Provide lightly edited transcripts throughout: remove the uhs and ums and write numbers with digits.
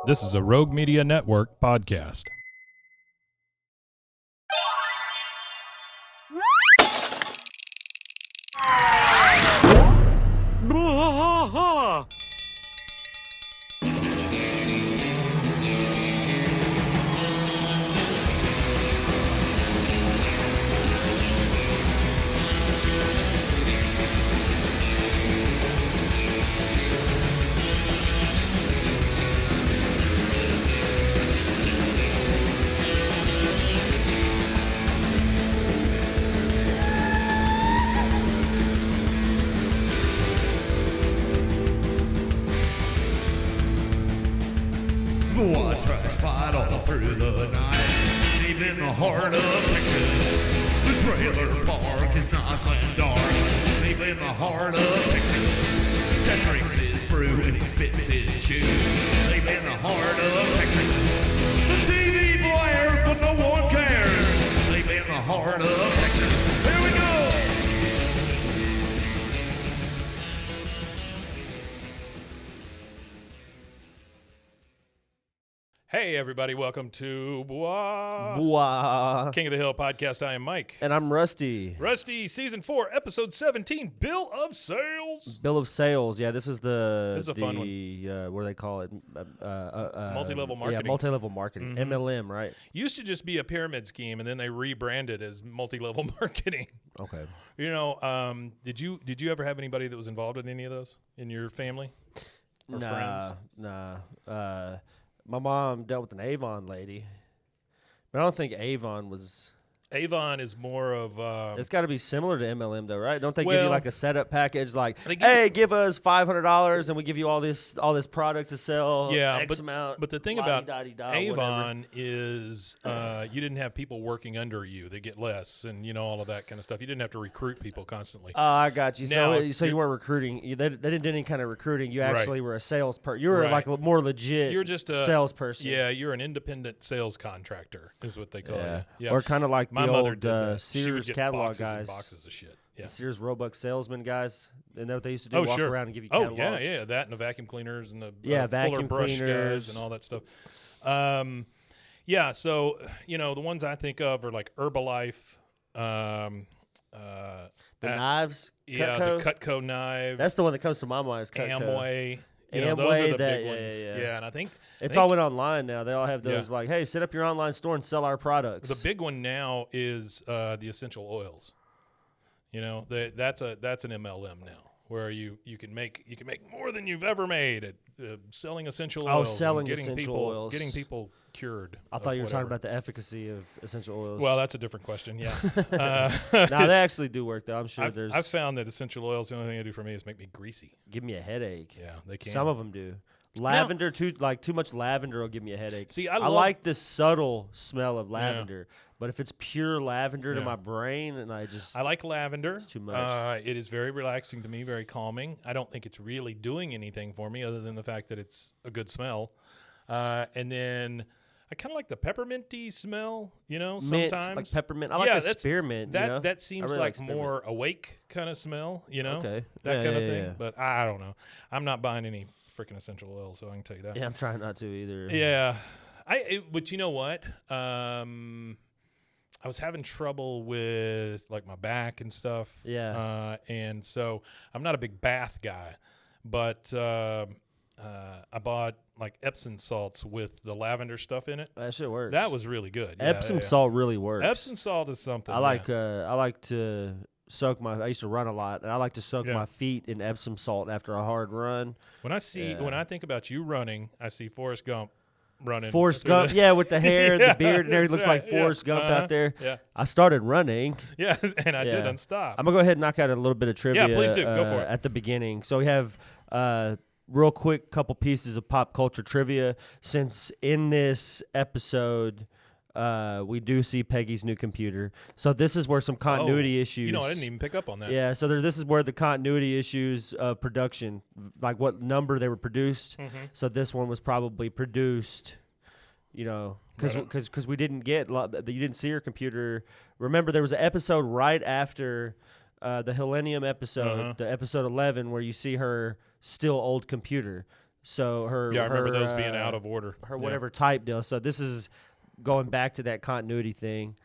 This is a Rogue Media Network podcast. Bwaaa tracks fight all through the night, deep in the heart of Texas. The trailer park is nice and dark, deep in the heart of Texas. That drinks his brew and he spits his chew, deep in the heart of Texas. The TV blares but no one cares, deep in the heart of Texas. Here we go! Hey, everybody. Welcome to Bwaaa, Bwaaa. King of the Hill podcast. I am Mike. And I'm Rusty. Rusty, Season 4, Episode 17, Bill of Sales. Bill of Sales. Yeah, this is This is a fun what do they call it? Multi-level marketing. Yeah, multi-level marketing. MLM, right? Used to just be a pyramid scheme, and then they rebranded as multi-level marketing. Okay. You know, did you ever have anybody that was involved in any of those in your family or friends? Nah. My mom dealt with an Avon lady, but I don't think Avon was. Avon is more of. It's got to be similar to MLM, though, right? Don't they give you Well, like a setup package, like, they give hey, give us $500 and we give you all this product to sell? Yeah, X amount. But the thing about whatever. Avon is you didn't have people working under you. They get less, and you know all of that kind of stuff. You didn't have to recruit people constantly. Oh, I got you. Now, So you weren't recruiting. They didn't do any kind of recruiting. You Right. actually were a salesperson. You were Right. like a more legit. You're just a salesperson. Yeah, you're an independent sales contractor, is what they call you. Yeah, Or kind of like my the mother old did that. She would Sears get catalog boxes and guys. boxes of shit. Yeah. The Sears Roebuck salesman guys. Isn't that what they used to do? Oh, Walk sure. around and give you Oh, catalogs. yeah, that and the vacuum cleaners and the Yeah, Fuller vacuum brush cleaners. guys and all that stuff. Yeah, so you know the ones I think of are like Herbalife. The knives. Yeah, Cutco? the Cutco knives. That's the one that comes to my mind. Is Cutco. Amway. You know, those are Amway, the that- big yeah, ones. yeah. And I think It's all went online now. They all have those Yeah. like, hey, set up your online store and sell our products. the big one now is the essential oils. You know, that's an MLM now, where you can make more than you've ever made at selling essential oils. and selling getting essential people, oils. getting people cured. I of thought you were talking whatever. about the efficacy of essential oils. Well, that's a different question. Yeah. No, they actually do work though. I'm sure I've found that essential oils, the only thing they do for me is make me greasy. give me a headache. Yeah, they can. Some of them do. Lavender, too much lavender will give me a headache. See, I I love- like the subtle smell of lavender, but if it's pure lavender to Yeah. my brain, and I like lavender. It's too much. It is very relaxing to me, very calming. I don't think it's really doing anything for me other than the fact that it's a good smell. And then I kind of like the pepperminty smell, you know, mint, sometimes. like peppermint. I like Yeah, the that's- spearmint. That you know? that seems really like spearmint. more awake kind of smell, you know? Okay. That Yeah, kind of yeah, thing. yeah. But I don't know. I'm not buying any freaking essential oil, so I can tell you that. Yeah, I'm trying not to either. Yeah. But you know what? I was having trouble with like my back and stuff. Yeah. And so I'm not a big bath guy, but I bought like Epsom salts with the lavender stuff in it. That shit works. That was really good. Yeah, Epsom yeah. salt really works. Epsom salt is something. I like to soak I used to run a lot, and I like to soak Yeah. my feet in Epsom salt after a hard run. When I think about you running, I see Forrest Gump running. Forrest through Gump, the- yeah, with the hair, Yeah, the beard, and everything looks that's like right, yeah. Forrest Gump Uh-huh. out there. Yeah. I started running. Yeah, and I Yeah. didn't stop. I'm gonna go ahead and knock out a little bit of trivia. Yeah, please do. Go for it. At the beginning, so we have real quick couple pieces of pop culture trivia. Since in this episode, we do see Peggy's new computer, so this is where some continuity issues. You know, I didn't even pick up on that. Yeah, so this is where the continuity issues of production, like what number they were produced. Mm-hmm. So this one was probably produced, you know, because we didn't get you didn't see her computer. Remember, there was an episode right after the Helenium episode, Uh-huh. the episode 11, where you see her still old computer. So her I remember those being out of order. Her whatever type deal. So this is going back to that continuity thing.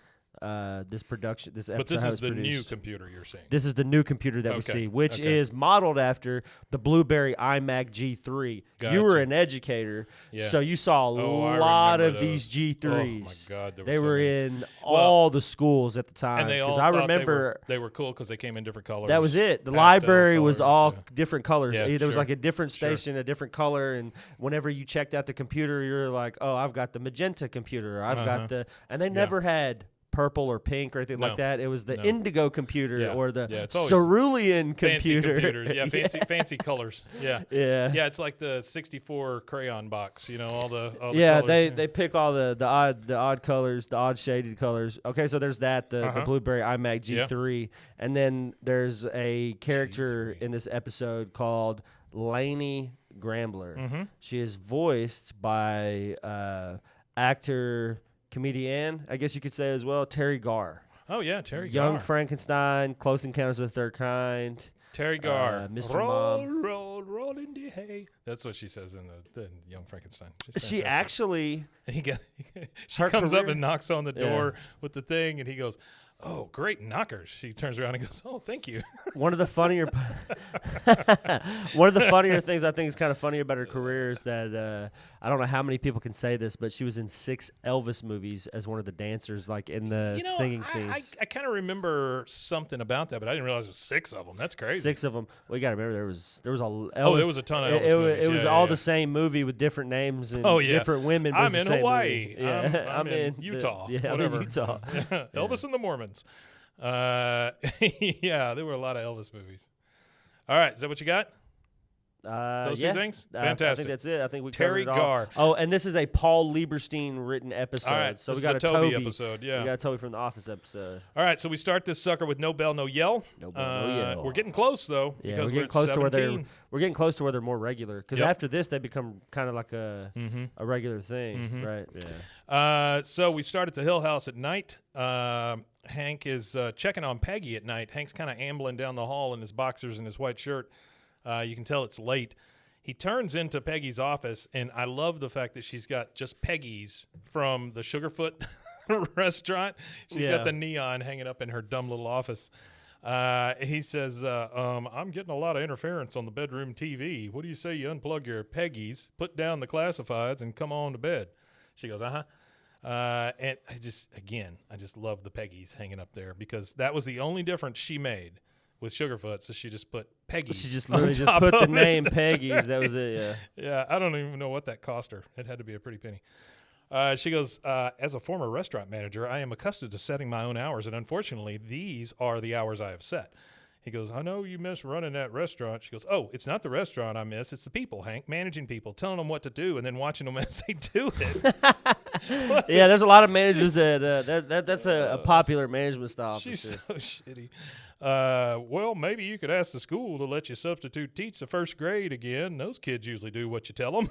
This episode. But this is the new computer you're seeing. This is the new computer that we see, which is modeled after the Blueberry iMac G3. Gotcha. You were an educator, so you saw a lot of these G3s. Oh, my God. They were in all the schools at the time. And they all I remember they were cool because they came in different colors. That was it. The pastel library was colors, all different colors. Yeah, there was like a different station, a different color, and whenever you checked out the computer, you're like, oh, I've got the magenta computer. I've got the – and they never had – purple or pink or anything like that. It was the indigo computer or the cerulean computer. Fancy computers. Fancy colors. Yeah. It's like the 64 crayon box. All the colors. They pick all the odd colors, the odd shaded colors. Okay, so there's that the Blueberry iMac G3, and then there's a character in this episode called Lainey Grambler. Mm-hmm. She is voiced by actor. Comedian, I guess you could say as well, Teri Garr. Oh, yeah, Teri Garr. Young Frankenstein, Close Encounters of the Third Kind. Teri Garr. Mr. Roll, Mom. roll in the hay. That's what she says in the Young Frankenstein. She actually... she comes up and knocks on the door with the thing, and he goes, oh, great knockers. She turns around and goes, oh, thank you. One of the funnier things I think is kind of funny about her career is that I don't know how many people can say this, but she was in 6 Elvis movies as one of the dancers, like in the singing scenes. I kind of remember something about that, but I didn't realize it was 6 of them. That's crazy. 6 of them. Well, you got to remember there was a there was a ton of Elvis movies. It was all the same movie with different names and different women. I'm in Hawaii. Yeah. I'm in Utah. I'm in Utah. Elvis and the Mormons. There were a lot of Elvis movies. All right, is that what you got? Those 2 things? Fantastic. I think that's it. I think we covered Teri it all. Garr. Oh, and this is a Paul Lieberstein written episode. All right, so this we got is a Toby episode. Yeah, we got a Toby from the Office episode. All right, so we start this sucker with no bell, no yell. No bell, no yell. We're getting close though. Yeah, because we're getting close to where we're getting close to where they're more regular. Because after this, they become kind of like a regular thing, right? Yeah. So we start at the Hill House at night. Hank is checking on Peggy at night. Hank's kind of ambling down the hall in his boxers and his white shirt. You can tell it's late. He turns into Peggy's office, and I love the fact that she's got just Peggy's from the Sugarfoot restaurant. She's got the neon hanging up in her dumb little office. He says, I'm getting a lot of interference on the bedroom TV. What do you say you unplug your Peggy's, put down the classifieds, and come on to bed? She goes, and I just love the Peggy's hanging up there because that was the only difference she made with Sugarfoot. So she just put Peggy's. She just literally just put the name Peggy's. That was it. Yeah. Yeah. I don't even know what that cost her. It had to be a pretty penny. She goes, as a former restaurant manager, I am accustomed to setting my own hours, and unfortunately, these are the hours I have set. He goes, I know you miss running that restaurant. She goes, oh, it's not the restaurant I miss. It's the people, Hank, managing people, telling them what to do, and then watching them as they do it. Yeah, there's a lot of managers that's a popular management style. She's so shitty. Well, maybe you could ask the school to let you substitute teach the first grade again. Those kids usually do what you tell them,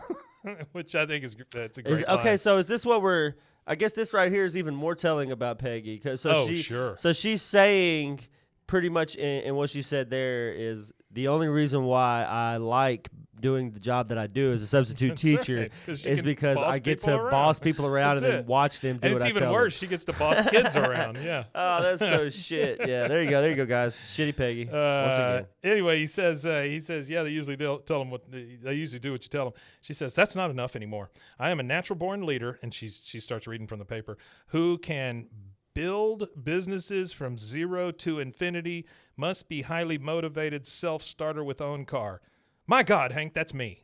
which I think that's a great line. Okay, so is this what we're – I guess this right here is even more telling about Peggy. Sure. So she's saying – pretty much in what she said there is the only reason why I like doing the job that I do as a substitute teacher is because I get to boss people around and then watch them do what I tell them. And it's even worse. She gets to boss kids around. Yeah. Oh, that's so shit. Yeah, there you go, guys. Shitty Peggy. Once again. Anyway, he says, yeah, they usually tell them they usually do what you tell them. She says, that's not enough anymore. I am a natural born leader, and she starts reading from the paper, who can build businesses from zero to infinity, must be highly motivated, self-starter with own car. My God, Hank, that's me.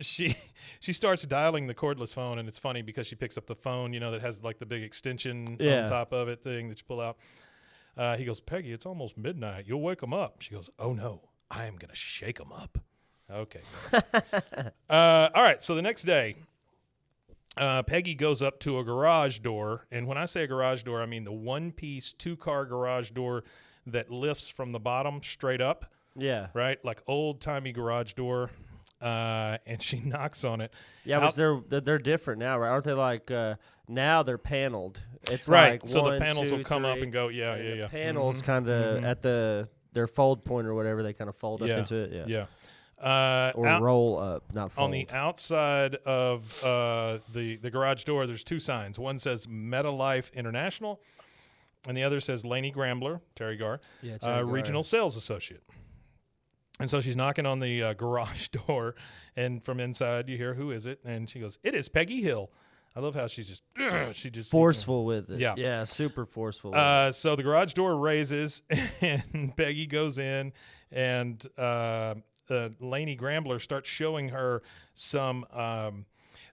She starts dialing the cordless phone, and it's funny because she picks up the phone, that has like the big extension on top of it thing that you pull out. He goes, Peggy, it's almost midnight. You'll wake them up. She goes, oh, no, I am going to shake them up. Okay. All right, so the next day, Peggy goes up to a garage door, and when I say a garage door, I mean the one-piece, 2-car garage door that lifts from the bottom straight up. Yeah. Right? Like old-timey garage door, and she knocks on it. Yeah, which they're different now, right? Aren't they like now they're paneled? It's right. Like so one, the panels 2, will come 3, up and go, yeah. The panels kind of at their fold point or whatever, they kind of fold up into it. Yeah. Or roll up, not fold. On the outside of the garage door, there's 2 signs. One says MetaLife International, and the other says Laney Grambler, Teri Garr, Regional Sales Associate. And so she's knocking on the garage door, and from inside you hear, "Who is it?" And she goes, "It is Peggy Hill." I love how she just forceful with it. Yeah, super forceful. So the garage door raises, and Peggy goes in, and Laney Grambler starts showing her some.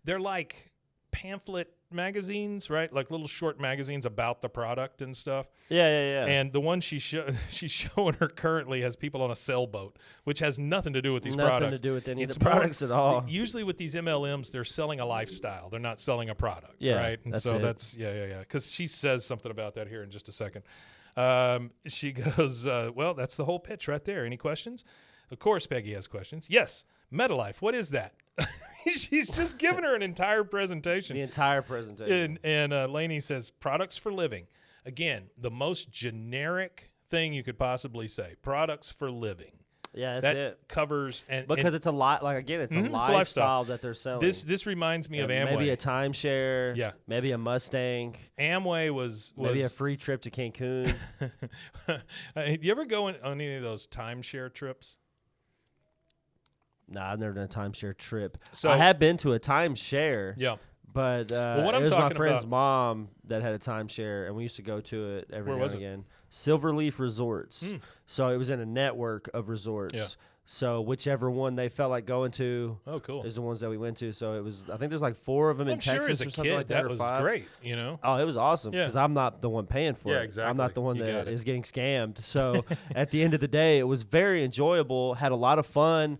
They're like pamphlet magazines, right? Like little short magazines about the product and stuff. Yeah. And the one she's showing her currently has people on a sailboat, which has nothing to do with these products. Nothing to do with any of the products at all. Usually with these MLMs, they're selling a lifestyle. They're not selling a product, yeah, right? And that's so it. that's because she says something about that here in just a second. She goes, well, that's the whole pitch right there. Any questions? Of course, Peggy has questions. Yes, MetaLife. What is that? She's just giving her an entire presentation. The entire presentation. And Laney says, products for living. Again, the most generic thing you could possibly say. Products for living. Yeah, that's that it. Covers because it's a lot. Like again, it's a lifestyle that they're selling. This reminds me of Amway. Maybe a timeshare. Yeah. Maybe a Mustang. Amway was maybe a free trip to Cancun. Do you ever go on any of those timeshare trips? Nah, I've never done a timeshare trip. So I have been to a timeshare. Yeah. But what I'm it was my talking friend's about- mom that had a timeshare, and we used to go to it every Where now was and it? again. Silverleaf Resorts. So it was in a network of resorts. Yeah. So whichever one they felt like going to Oh, cool. is the ones that we went to. So it was, I think there's like 4 of them in I'm sure Texas as a or something kid like that. that or was 5. great, you know? Oh, it was awesome Yeah. because I'm not the one paying for Yeah, it. exactly. I'm not the one You that got it. is getting scammed. So at the end of the day, it was very enjoyable. Had a lot of fun.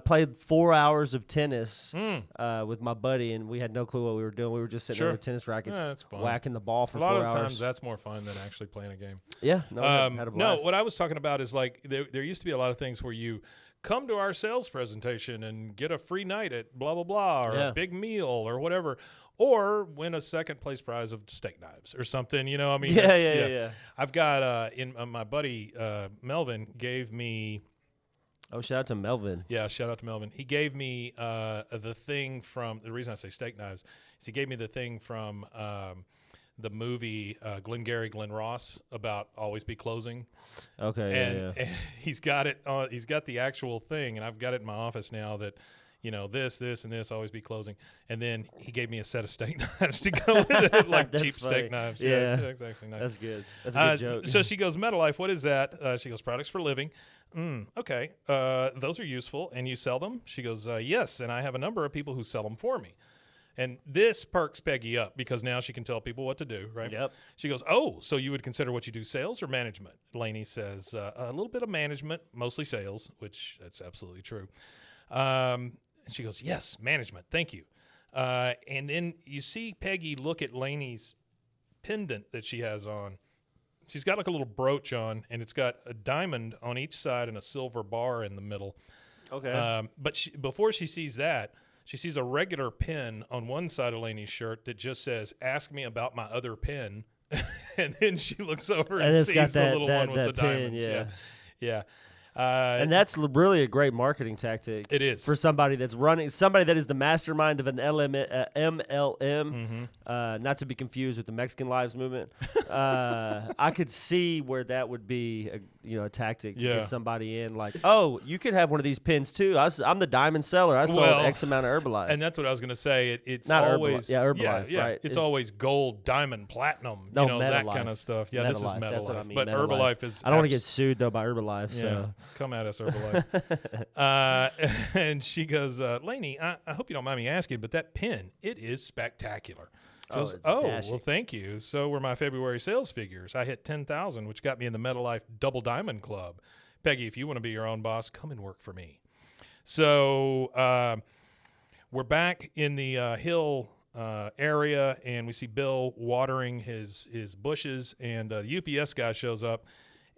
Played 4 hours of tennis with my buddy, and we had no clue what we were doing. We were just sitting Sure. there with tennis rackets, Yeah, that's fun. whacking the ball for A 4 lot hours. of times that's more fun than actually playing a game. Yeah, no, had a No, blast. what I was talking about is like there used to be a lot of things where you come to our sales presentation and get a free night at blah, blah, blah, or Yeah. a big meal or whatever, or win a second place prize of steak knives or something, you know? I mean, Yeah. I've got, my buddy Melvin gave me, Oh, shout out to Melvin. yeah, shout out to Melvin. He gave me the thing from, the reason I say steak knives is he gave me the thing from the movie Glengarry Glen Ross about Always Be Closing. Okay, And he's got it on, he's got the actual thing, and I've got it in my office now that, you know, this, and this always be closing. And then he gave me a set of steak knives to go with it, like That's cheap funny. steak knives. Yeah. It's actually nice. That's good. That's a good joke. So she goes, MetaLife, what is that? She goes, products for living. Okay. Those are useful. And you sell them? She goes, yes. And I have a number of people who sell them for me. And this perks Peggy up because now she can tell people what to do, right? Yep. She goes, oh, so you would consider what you do sales or management? Laney says, a little bit of management, mostly sales, which that's absolutely true. She goes, yes, management, thank you. And then you see Peggy look at Laney's pendant that she has on. She's got like a little brooch on, and it's got a diamond on each side and a silver bar in the middle. Okay. But before she sees that, she sees a regular pin on one side of Laney's shirt that just says, ask me about my other pin. And then she looks over and it's sees got the little one with the pin, diamonds. Yeah. And that's really a great marketing tactic. It is. For somebody that's running, somebody that is the mastermind of an MLM, Mm-hmm. not to be confused with the Mexican Lives Movement. I could see where that would be a tactic to get somebody in. Like, oh, you could have one of these pins too. I'm the diamond seller. I sold X amount of Herbalife. And that's what I was going to say. It's Not always Herbalife, right? It's always gold, diamond, platinum, No, that Metalife. kind of stuff. Yeah, this is Metalife, Metalife. that's what I mean, But Metalife. Herbalife is. I don't want to get sued though by Herbalife. So Come at us, Herbalife. And she goes, Laney, I hope you don't mind me asking, but that pin, it is spectacular. She goes, it's well, dashing. thank you. So were my February sales figures. I hit 10,000, which got me in the MetaLife Double Diamond Club. Peggy, if you want to be your own boss, come and work for me. So we're back in the Hill area, and we see Bill watering his bushes, and the UPS guy shows up,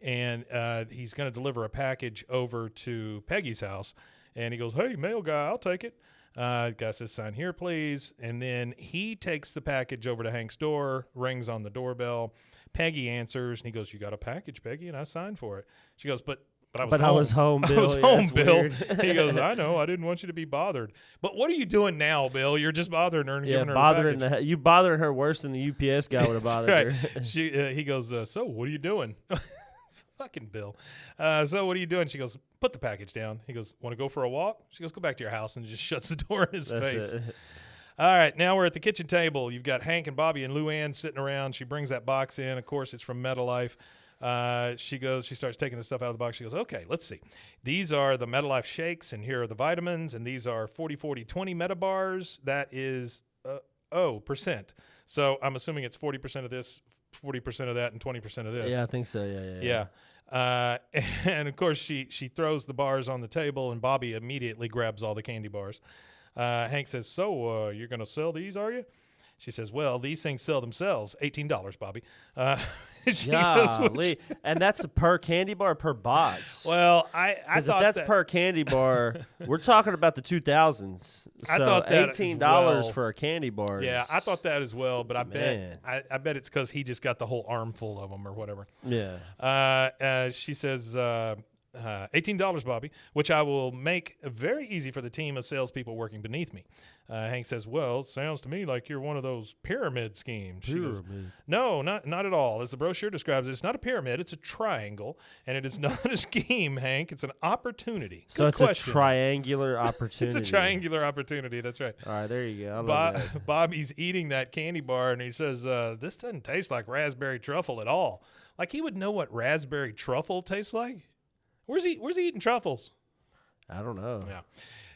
and he's going to deliver a package over to Peggy's house. And he goes, hey, mail guy, I'll take it. The guy says, sign here, please. And then he takes the package over to Hank's door, rings on the doorbell. Peggy answers, and he goes, you got a package, Peggy? And I signed for it. She goes, but But I was home. Bill. I was Yeah, home, that's Bill. weird. He goes, I know. I didn't want you to be bothered. But what are you doing now, Bill? You're just bothering her and giving her bothering a package. you bothering her worse than the UPS guy would have bothered right. her. He goes, so what are you doing? Fucking Bill. So what are you doing? She goes, put the package down. He goes, want to go for a walk? She goes, go back to your house, and just shuts the door in his face. It. All right, now we're at the kitchen table. You've got Hank and Bobby and Luann sitting around. She brings that box in. Of course, it's from MetaLife. She starts taking the stuff out of the box. She goes, okay, let's see. These are the MetaLife shakes, and here are the vitamins, and these are 40-40-20 Metabars. That is, percent. So I'm assuming it's 40% of this, 40% of that, and 20% of this. Yeah, I think so. Yeah. And, of course, she throws the bars on the table, and Bobby immediately grabs all the candy bars. Hank says, so you're going to sell these, are you? She says, well, these things sell themselves. $18, Bobby. Golly. And that's per candy bar or per box? Well, I thought if that's per candy bar, we're talking about the 2000s. So I thought that $18 as well. for a candy bar. Yeah, I thought that as well, but I Man. bet I bet it's because he just got the whole armful of them or whatever. Yeah. She says, $18, Bobby, which I will make very easy for the team of salespeople working beneath me. Hank says, well, it sounds to me like you're one of those pyramid schemes. She goes, no, not at all. As the brochure describes it, it's not a pyramid, it's a triangle, and it is not a scheme, Hank. It's an opportunity. So Good it's question. a triangular opportunity. It's a triangular opportunity, that's right. All right, there you go. I love that. Bobby's eating that candy bar, and he says, this doesn't taste like raspberry truffle at all. Like he would know what raspberry truffle tastes like. Where's he eating truffles? I don't know. Yeah.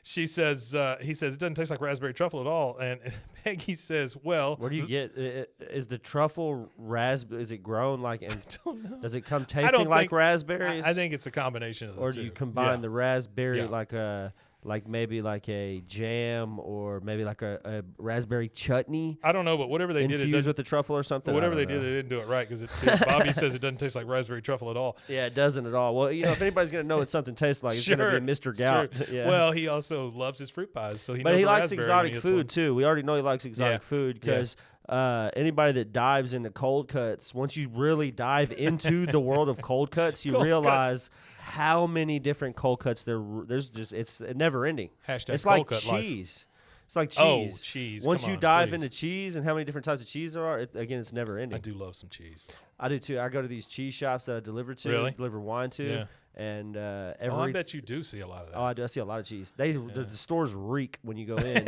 He says it doesn't taste like raspberry truffle at all. And Peggy says, well, Where do you get is the truffle raspberry? Is it grown like? I don't know. Does it come tasting like raspberries? I think it's a combination of the two. Or do you combine the raspberry Yeah. like maybe like a jam or maybe like a raspberry chutney? I don't know, but whatever they did, infused with the truffle or something. Whatever they did, they didn't do it right because Bobby says it doesn't taste like raspberry truffle at all. Yeah, it doesn't at all. Well, if anybody's gonna know what something tastes like, it's Sure, gonna be Mr. Gout. Yeah. Well, he also loves his fruit pies, so but he likes raspberry exotic when he gets food one. too. We already know he likes exotic Yeah. food because anybody that dives into cold cuts, once you really dive into the world of cold cuts, you realize how many different cold cuts there's just it's never ending. Hashtag it's like cold cut life. cheese. It's like cheese. Oh, cheese. Once Come you on, dive please. into cheese and how many different types of cheese there are, again, it's never ending. I do love some cheese. I do too. I go to these cheese shops that I deliver wine to, Yeah. and I bet you do see a lot of that. Oh, I do. I see a lot of cheese. The stores reek when you go in,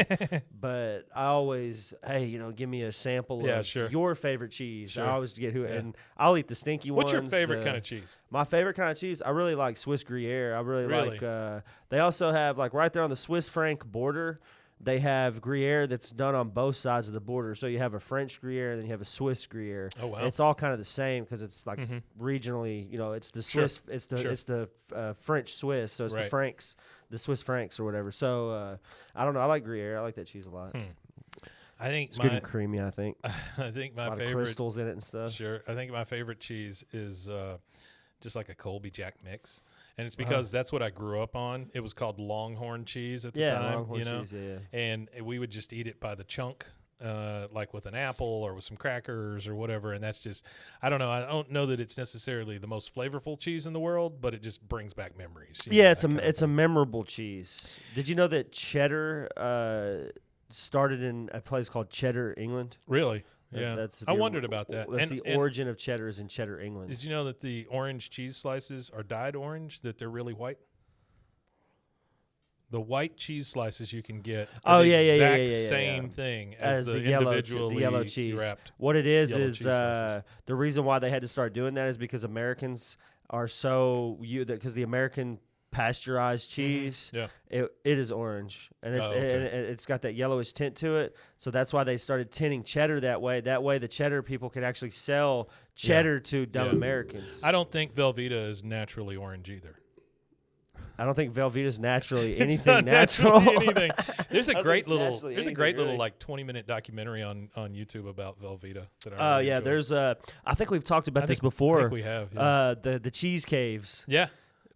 but I always, give me a sample of your favorite cheese. Sure. I always get and I'll eat the stinky What's ones. your favorite kind of cheese? My favorite kind of cheese, I really like Swiss Gruyere. I really like. They also have like right there on the Swiss Franc border. They have Gruyere that's done on both sides of the border. So you have a French Gruyere, and then you have a Swiss Gruyere. Oh wow! And it's all kind of the same because it's like regionally, it's the Swiss, it's the French Swiss, so it's the Franks, the Swiss Franks or whatever. So I don't know. I like Gruyere. I like that cheese a lot. I think it's good and creamy. I think. I think my a lot favorite of crystals in it and stuff. Sure. I think my favorite cheese is just like a Colby Jack mix. And it's because that's what I grew up on. It was called Longhorn cheese at the time. Longhorn cheese, yeah. And we would just eat it by the chunk, like with an apple or with some crackers or whatever. And that's just, I don't know. I don't know that it's necessarily the most flavorful cheese in the world, but it just brings back memories. Yeah, it's a memorable cheese. Did you know that cheddar started in a place called Cheddar, England? Really? Yeah, I wondered about that. That's the origin of cheddar is in Cheddar, England. Did you know that the orange cheese slices are dyed orange, that they're really white? The white cheese slices you can get are the exact same thing as the individually yellow cheese. Wrapped. What it is the reason why they had to start doing that is because Americans are because the American pasteurized cheese, it is orange, and it's got that yellowish tint to it. So that's why they started tinting cheddar that way. That way, the cheddar people can actually sell cheddar to dumb Americans. I don't think Velveeta is naturally orange either. I don't think Velveeta is naturally anything natural. Anything. There's a great little like 20-minute documentary on YouTube about Velveeta. Oh yeah, there's I think we've talked about this before. I think we have. Yeah. The cheese caves. Yeah.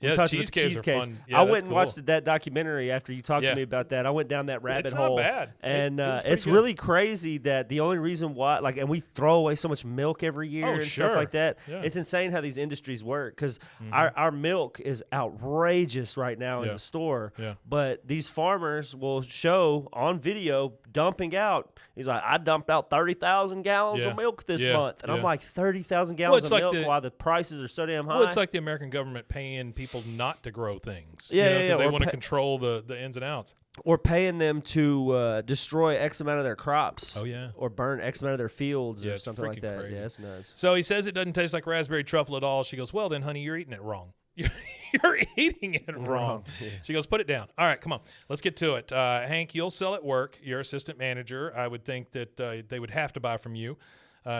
Yeah, We talked cheese about the caves cheese are caves. fun. Yeah, I that's went and cool. watched that documentary after you talked Yeah. to me about that. I went down that rabbit It's hole. not bad. And It was pretty it's good. really crazy that the only reason why, like, and we throw away so much milk every year and sure. stuff like that. Yeah. It's insane how these industries work because our milk is outrageous right now in Yeah. the store. Yeah. But these farmers will show on video dumping out. He's like, I dumped out 30,000 gallons Yeah. of milk this Yeah. month. And I'm Yeah. like, 30,000 gallons it's of like milk while the prices are so damn high. Well, it's like the American government paying people not to grow things. Yeah, yeah, because they or want to pa- control the ins and outs. Or paying them to destroy X amount of their crops. Oh, yeah. Or burn X amount of their fields Yeah, or it's something like freaking that. crazy. Yeah, that's nuts. So he says it doesn't taste like raspberry truffle at all. She goes, well, then, honey, you're eating it wrong. You're eating it wrong. Yeah. She goes, put it down. All right, come on. Let's get to it. Hank, you'll sell at work. You're assistant manager. I would think that they would have to buy from you.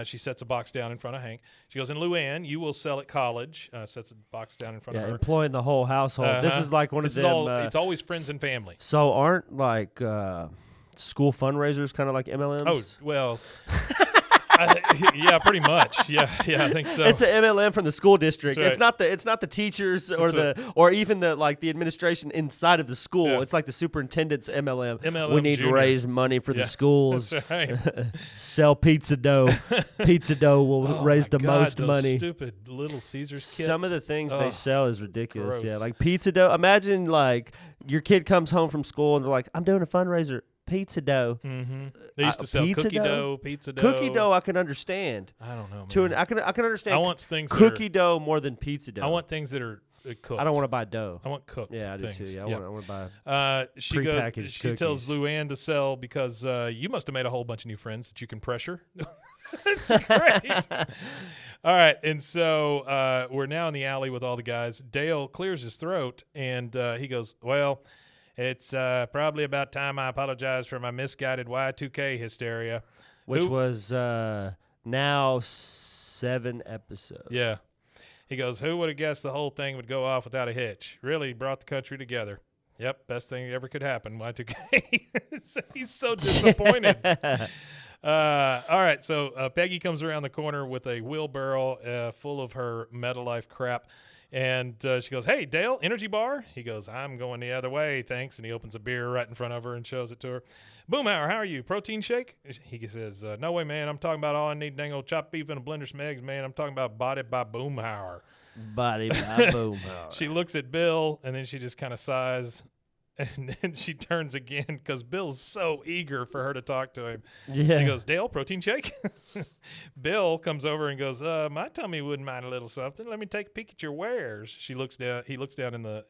She sets a box down in front of Hank. She goes, and Luann, you will sell at college. Sets a box down in front Yeah, of her. employing the whole household. This is like one This of is them. it's always friends and family. So aren't like school fundraisers kind of like MLMs? Oh, well, yeah, pretty much. Yeah, I think so. It's an MLM from the school district. That's right. It's not the teachers or even the administration inside of the school. Yeah. It's like the superintendent's MLM. MLM We need Junior. to raise money for the Yeah. schools. That's right. Sell pizza dough. Pizza dough will Oh, raise my the God, most those money. Stupid Little Caesars kits. Some of the things they Ugh. sell is ridiculous. Yeah, gross. like pizza dough. Imagine like your kid comes home from school and they're like, "I'm doing a fundraiser, pizza dough." Mm-hmm. They used to sell pizza cookie dough? dough, pizza dough. Cookie dough, I can understand. I don't know. To Man. an, I can understand. I want things. cookie dough more than pizza dough. I want things that are cooked. I don't want to buy dough. I want cooked. Yeah, I do things. too. Yeah, I want to buy. She goes. prepackaged She tells cookies. Luann to sell because you must have made a whole bunch of new friends that you can pressure. That's great. All right, and so we're now in the alley with all the guys. Dale clears his throat and he goes, "Well, it's probably about time I apologize for my misguided Y2K hysteria." Which Who- was now 7 episodes. Yeah. He goes, who would have guessed the whole thing would go off without a hitch? Really brought the country together. Yep, best thing ever could happen, Y2K. So he's so disappointed. All right, so Peggy comes around the corner with a wheelbarrow full of her Metalife crap. And she goes, hey, Dale, energy bar? He goes, I'm going the other way, thanks. And he opens a beer right in front of her and shows it to her. Boomer, how are you? Protein shake? He says, no way, man. I'm talking about all I need, dang old chopped beef and a blender, some eggs, man. I'm talking about Body by Boomhauer. Body by boom. She looks at Bill, and then she just kind of sighs. And then she turns again because Bill's so eager for her to talk to him. Yeah. She goes, Dale, protein shake? Bill comes over and goes, my tummy wouldn't mind a little something. Let me take a peek at your wares. She looks down. He looks down in the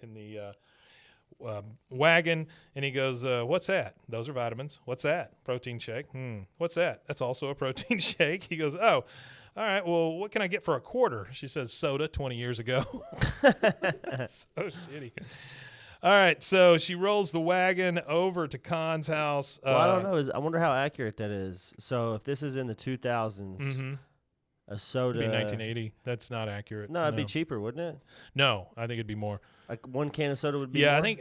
wagon, and he goes, what's that? Those are vitamins. What's that? Protein shake. What's that? That's also a protein shake. He goes, oh, all right, well, what can I get for a quarter? She says soda 20 years ago. That's so shitty. All right, so she rolls the wagon over to Khan's house. Well, I don't know. I wonder how accurate that is. So if this is in the 2000s, Mm-hmm. a soda. It'd be 1980. That's not accurate. No, it'd be cheaper, wouldn't it? No, I think it'd be more. Like one can of soda would be. Yeah, more?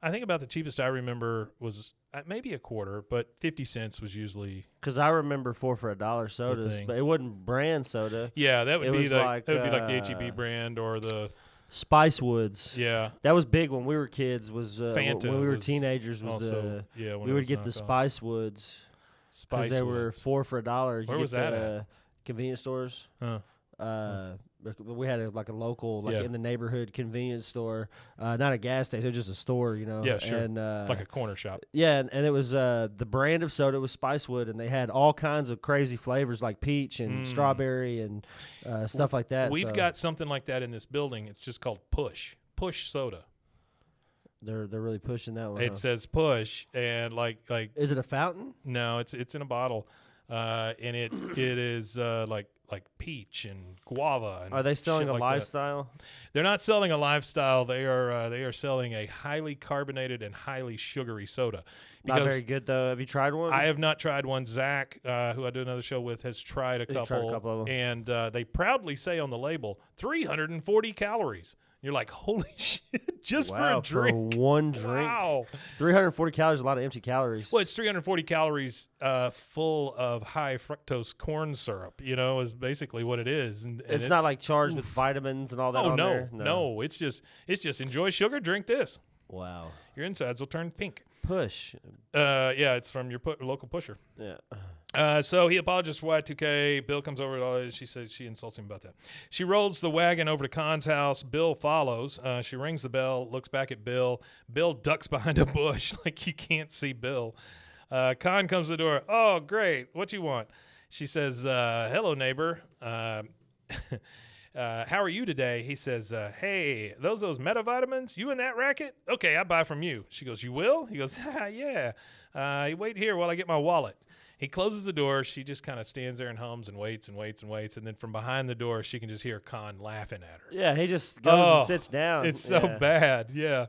I think about the cheapest I remember was maybe a quarter, but 50 cents was usually. Because I remember 4 for $1 sodas, thing. but it wasn't brand soda. Yeah, that would It be was like like, the HEB brand or the Spice Woods. yeah. That was big when we were kids. Was Fanta when we were was teenagers? Was also, yeah, when we it would was get the knockoffs. Spice Woods because Spice they were Woods. 4 for $1. Where was that at? Convenience stores. Huh. We had a local Yeah. in the neighborhood convenience store, not a gas station, it was just a store, you know. Yeah, sure. And Like a corner shop. yeah, and it was the brand of soda was Spicewood, and they had all kinds of crazy flavors like peach and strawberry and stuff like that. We've so got something like that in this building. It's just called Push soda. they're really pushing that one. It huh? says Push, and like Is it a fountain? no, it's in a bottle, and it is like peach and guava. And Are they selling shit a like that. lifestyle? They're not selling a lifestyle. They are selling a highly carbonated and highly sugary soda. Not very good though. Have you tried one? I have not tried one. Zach, who I do another show with, has tried a He tried a couple of them. and they proudly say on the label 340 calories. You're like, holy shit, just for Wow, a drink. for one drink. Wow. 340 calories, a lot of empty calories. Well, it's 340 calories full of high fructose corn syrup, is basically what it is. And it's not like charged with vitamins and all that Oh, on no, there? no. It's just enjoy sugar, drink this. Wow. Your insides will turn pink. Push. Yeah, it's from your local pusher. Yeah. So he apologizes for Y2K. Bill comes over. She says she insults him about that. She rolls the wagon over to Khan's house. Bill follows. She rings the bell, looks back at Bill. Bill ducks behind a bush like you can't see Bill. Khan comes to the door. Oh, great. What you want? She says, hello, neighbor. How are you today? He says, hey, those metavitamins? You in that racket? Okay, I buy from you. She goes, you will? He goes, yeah. Wait here while I get my wallet. He closes the door. She just kind of stands there and hums and waits and waits and waits. And then from behind the door, she can just hear Khan laughing at her. Yeah, he just goes and sits down. It's so bad, yeah.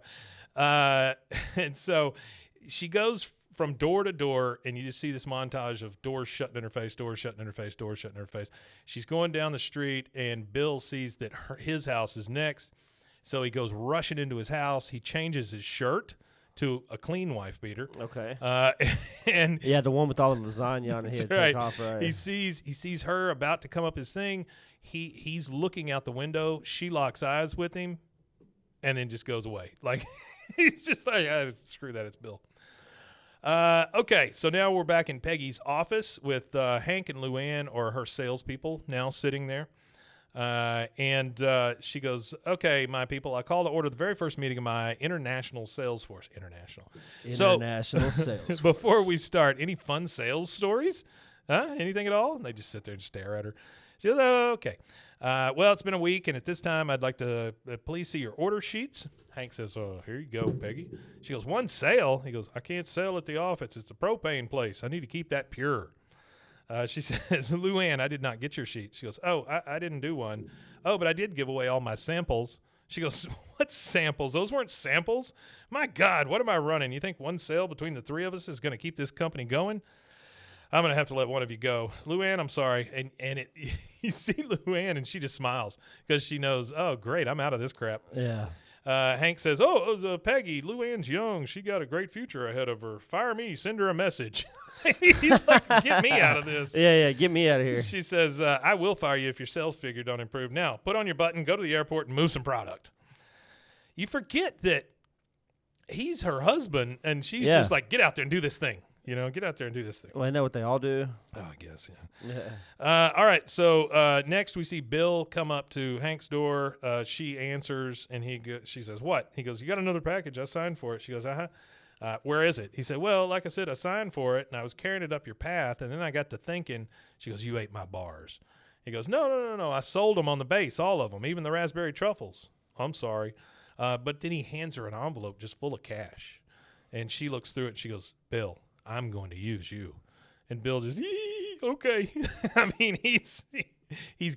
And so she goes from door to door, and you just see this montage of doors shutting in her face, doors shutting in her face, doors shutting in her face. She's going down the street, and Bill sees that his house is next. So he goes rushing into his house. He changes his shirt to a clean wife beater. Okay. And yeah, the one with all the lasagna on it. He had to take off, right? He sees her about to come up his thing. He's looking out the window. She locks eyes with him, and then just goes away. Like he's just like, screw that, it's Bill. Okay, so now we're back in Peggy's office with Hank and Luann, or her salespeople, now sitting there. And she goes, okay, my people, I call to order the very first meeting of my international sales force. International sales. Before we start, any fun sales stories? Anything at all? And they just sit there and stare at her. She goes, oh, okay. Well, it's been a week, and at this time, I'd like to please see your order sheets. Hank says, oh, here you go, Peggy. She goes, one sale? He goes, I can't sell at the office. It's a propane place. I need to keep that pure. She says, Luann, I did not get your sheet. She goes, oh, I didn't do one. Oh, but I did give away all my samples. She goes, what samples? Those weren't samples? My God, what am I running? You think one sale between the three of us is going to keep this company going? I'm going to have to let one of you go. Luann, I'm sorry. And you see Luann, and she just smiles because she knows, oh, great, I'm out of this crap. Yeah. Hank says, Peggy, Luann's young. She got a great future ahead of her. Fire me. Send her a message. He's like, get me out of this. Yeah, get me out of here. She says, I will fire you if your sales figure don't improve. Now, put on your button, go to the airport, and move some product. You forget that he's her husband, and she's just like, get out there and do this thing. Get out there and do this thing. Well, isn't that what they all do? Oh, I guess, yeah. All right, so next we see Bill come up to Hank's door. She answers, and she says, what? He goes, you got another package. I signed for it. She goes, uh-huh. Where is it? He said, well, like I said, I signed for it, and I was carrying it up your path, and then I got to thinking. She goes, you ate my bars. He goes, no. I sold them on the base, all of them, even the raspberry truffles. I'm sorry. But then he hands her an envelope just full of cash, and she looks through it, and she goes, Bill, I'm going to use you. And Bill just, okay. I mean, he's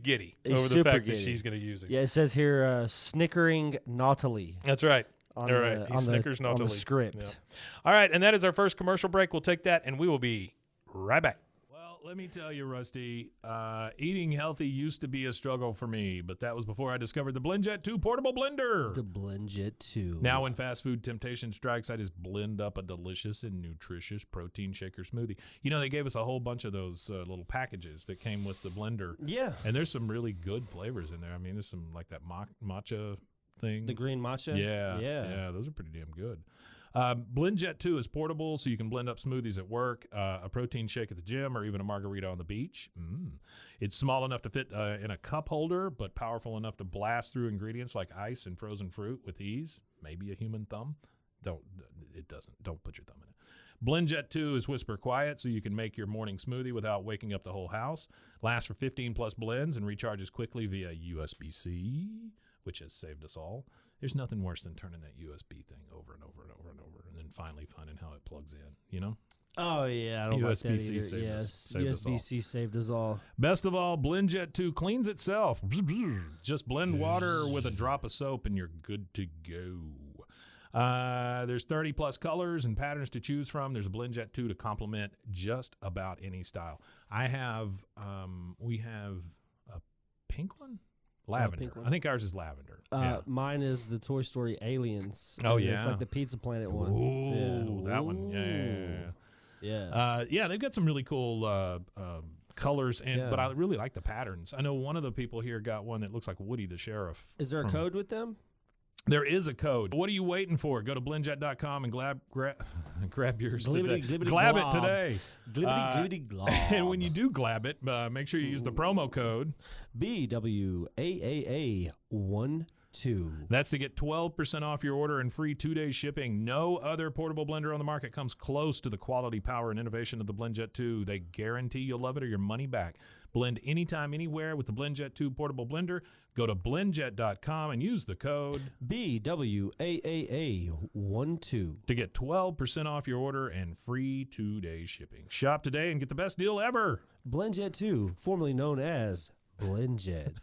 giddy over the fact that she's going to use him. Yeah, it says here, snickering naughtily. That's right. On the script. Yeah. All right, and that is our first commercial break. We'll take that, and we will be right back. Well, let me tell you, Rusty, eating healthy used to be a struggle for me, but that was before I discovered the BlendJet 2 portable blender. The BlendJet 2. Now when fast food temptation strikes, I just blend up a delicious and nutritious protein shaker smoothie. They gave us a whole bunch of those little packages that came with the blender. Yeah. And there's some really good flavors in there. I mean, there's some like that matcha thing. The green matcha? Yeah, those are pretty damn good. BlendJet 2 is portable, so you can blend up smoothies at work, a protein shake at the gym, or even a margarita on the beach. It's small enough to fit in a cup holder, but powerful enough to blast through ingredients like ice and frozen fruit with ease. Maybe a human thumb. Don't put your thumb in it. BlendJet 2 is whisper quiet, so you can make your morning smoothie without waking up the whole house. Lasts for 15 plus blends and recharges quickly via USB-C, which has saved us all. There's nothing worse than turning that USB thing over and over and over and over, and then finally finding how it plugs in, Oh, yeah, I don't like that either. USB-C saved us all. Best of all, BlendJet 2 cleans itself. Just blend water with a drop of soap, and you're good to go. There's 30-plus colors and patterns to choose from. There's a BlendJet 2 to complement just about any style. We have a pink one. Lavender. pink one. I think ours is lavender. Yeah. Mine is the Toy Story Aliens. Oh, It's yeah. like the Pizza Planet one. Ooh, Yeah. that one. Yeah. Yeah, they've got some really cool colors, but I really like the patterns. I know one of the people here got one that looks like Woody the Sheriff. Is there a code with them? There is a code. What are you waiting for? Go to blendjet.com and grab yours today. Glab it today. Glibbity glob. And when you do glab it, make sure you use the promo code BWAAA12. That's to get 12% off your order and free 2-day shipping. No other portable blender on the market comes close to the quality, power, and innovation of the BlendJet 2. They guarantee you'll love it or your money back. Blend anytime, anywhere with the BlendJet 2 portable blender. Go to blendjet.com and use the code BWAAA12 to get 12% off your order and free 2-day shipping. Shop today and get the best deal ever. BlendJet 2, formerly known as BlendJet.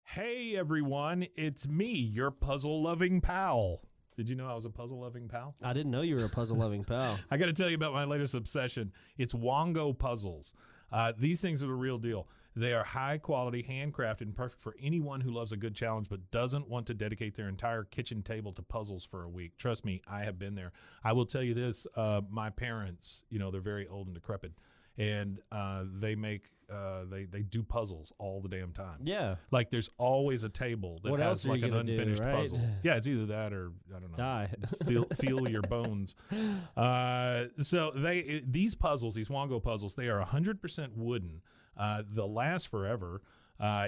Hey, everyone. It's me, your puzzle-loving pal. Did you know I was a puzzle-loving pal? I didn't know you were a puzzle-loving pal. I got to tell you about my latest obsession. It's Wongo puzzles. These things are the real deal. They are high quality, handcrafted, and perfect for anyone who loves a good challenge but doesn't want to dedicate their entire kitchen table to puzzles for a week. Trust me, I have been there. I will tell you this, my parents, they're very old and decrepit, and they do puzzles all the damn time. Yeah. Like there's always a table that What has else are like you an gonna do, unfinished right? puzzle. Yeah, it's either that or I don't know. Die. Feel your bones. So these puzzles, these Wongo puzzles, they are 100% wooden. They'll last forever.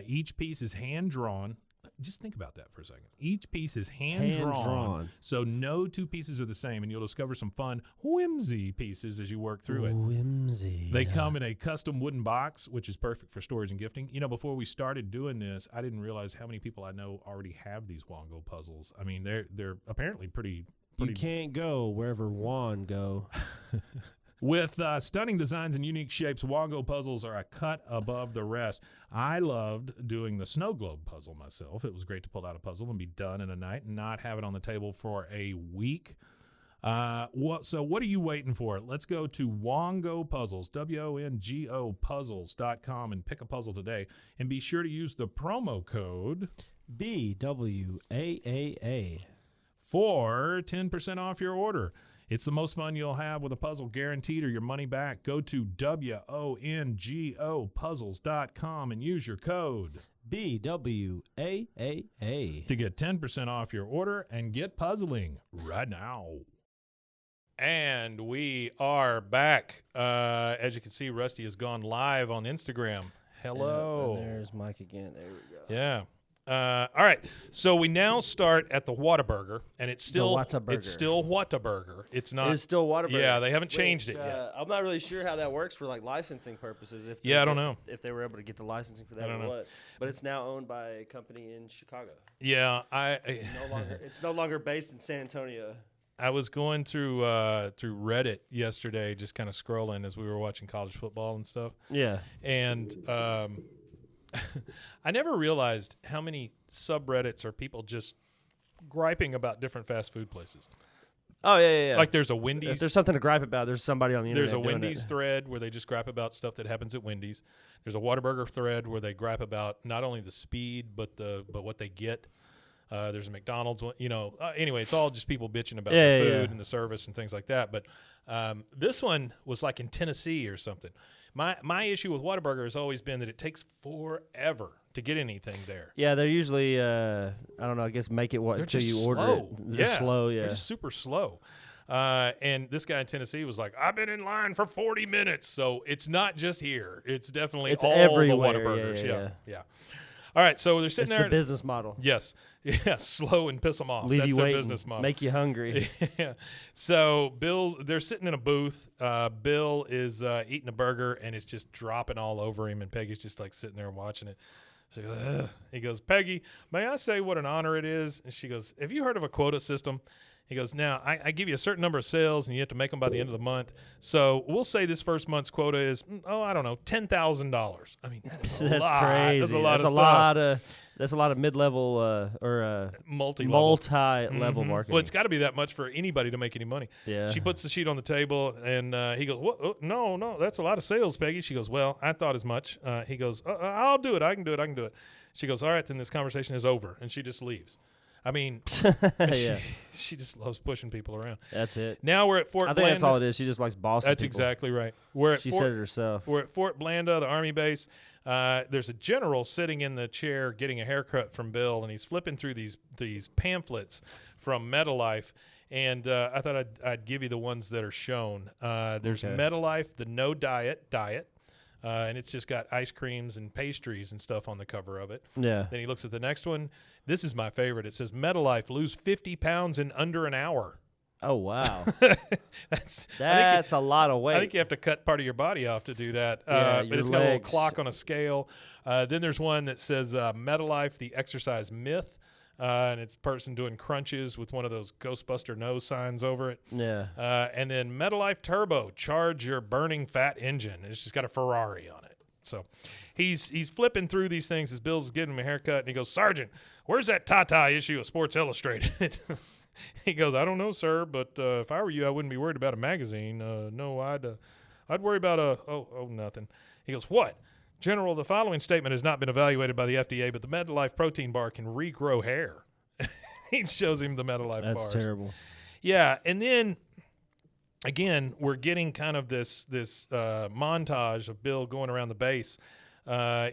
Each piece is hand drawn. Just think about that for a second. Each piece is hand drawn, so no two pieces are the same, and you'll discover some fun whimsy pieces as you work through it. Whimsy. They come in a custom wooden box, which is perfect for storage and gifting. Before we started doing this, I didn't realize how many people I know already have these Wongo puzzles. I mean, they're apparently pretty. You can't go wherever Juan go. With stunning designs and unique shapes, Wongo puzzles are a cut above the rest. I loved doing the snow globe puzzle myself. It was great to pull out a puzzle and be done in a night and not have it on the table for a week. So what are you waiting for? Let's go to Wongo Puzzles, WONGO puzzles.com, and pick a puzzle today. And be sure to use the promo code BWAAA for 10% off your order. It's the most fun you'll have with a puzzle, guaranteed, or your money back. Go to WONGO puzzles.com and use your code BWAAA to get 10% off your order and get puzzling right now. And we are back. As you can see, Rusty has gone live on Instagram. Hello. And there's Mike again. There we go. Yeah. All right, so we now start at the Whataburger, and it's still Whataburger. It's still Whataburger. It's not. It's still Whataburger. Yeah, they haven't changed it yet. I'm not really sure how that works for like licensing purposes. I don't know if they were able to get the licensing for that I don't or know. what. But it's now owned by a company in Chicago. Yeah, It's no longer based in San Antonio. I was going through Reddit yesterday, just kind of scrolling as we were watching college football and stuff. Yeah, and I never realized how many subreddits are people just griping about different fast food places. Oh, yeah. Like there's a Wendy's. If there's something to gripe about, there's somebody on the internet. There's a doing Wendy's it. thread where they just gripe about stuff that happens at Wendy's. There's a Whataburger thread where they gripe about not only the speed but what they get. There's a McDonald's one. Anyway, it's all just people bitching about the food and the service and things like that. But this one was like in Tennessee or something. My issue with Whataburger has always been that it takes forever to get anything there. Yeah, they're usually I don't know. I guess make it until you order it. They're slow. Yeah, they're just super slow. And this guy in Tennessee was like, "I've been in line for 40 minutes." So it's not just here; it's definitely all everywhere. the Whataburgers. Yeah. All right, so they're sitting there. It's the business model. Yes. Yeah, slow and piss them off. Leave That's you their waiting, business model. make you hungry. Yeah. So they're sitting in a booth. Bill is eating a burger, and it's just dropping all over him, and Peggy's just like sitting there watching it. She goes, ugh. He goes, "Peggy, may I say what an honor it is?" And she goes, "Have you heard of a quota system?" He goes, "Now, I give you a certain number of sales, and you have to make them by the end of the month. So we'll say this first month's quota is, I don't know, $10,000. I mean, that's a That's lot. crazy. That's a lot That's of a stuff. lot of. That's a lot of mid-level or Multi-level marketing. Well, it's got to be that much for anybody to make any money. Yeah. She puts the sheet on the table, and he goes, "What? Oh, no, that's a lot of sales, Peggy." She goes, "Well, I thought as much." He goes, "I'll do it. I can do it. She goes, all right, then this conversation is over. And she just leaves. I mean, Yeah. she just loves pushing people around. That's it. Now we're at Fort I Blanda. think that's all it is. She just likes bossing That's people. exactly right. She said it herself. We're at Fort Blanda, the Army base. There's a general sitting in the chair getting a haircut from Bill, and he's flipping through these pamphlets from MetaLife. And I thought I'd give you the ones that are shown. There's MetaLife, the no diet, and it's just got ice creams and pastries and stuff on the cover of it. Yeah. Then he looks at the next one. This is my favorite. It says MetaLife, lose 50 pounds in under an hour. Oh, wow. That's a lot of weight. I think you have to cut part of your body off to do that. Yeah, but it's got a little clock on a scale. Then there's one that says MetaLife, the exercise myth. And it's a person doing crunches with one of those Ghostbuster nose signs over it. Yeah. And then MetaLife Turbo, charge your burning fat engine. It's just got a Ferrari on it. So he's flipping through these things as Bill's getting him a haircut, and he goes, Sergeant, where's that Tata issue of Sports Illustrated? He goes, I don't know, sir, but if I were you, I wouldn't be worried about a magazine. No, I'd worry about nothing. He goes, what? General, the following statement has not been evaluated by the FDA, but the MetaLife protein bar can regrow hair. He shows him the MetaLife bars. That's terrible. Yeah, and then again, we're getting kind of this montage of Bill going around the base.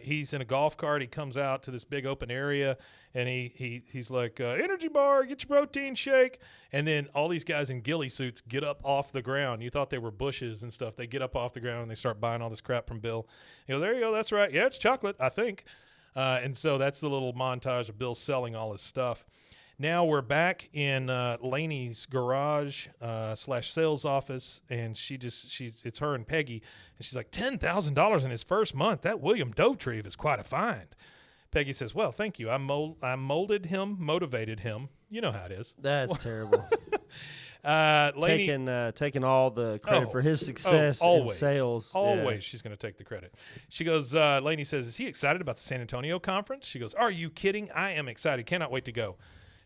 He's in a golf cart. He comes out to this big open area, and he's like, energy bar, get your protein shake. And then all these guys in ghillie suits get up off the ground. You thought they were bushes and stuff. They get up off the ground, and they start buying all this crap from Bill. You know, there you go. That's right. Yeah, it's chocolate, I think. And so that's the little montage of Bill selling all his stuff. Now we're back in Laney's garage / sales office, and it's her and Peggy, and she's like, $10,000 in his first month. That William Dovetree is quite a find. Peggy says, well, thank you. I molded him, motivated him. You know how it is. That's terrible. Laney, taking all the credit for his success in sales. Always, she's going to take the credit. She goes, Laney says, is he excited about the San Antonio conference? She goes, are you kidding? I am excited. Cannot wait to go.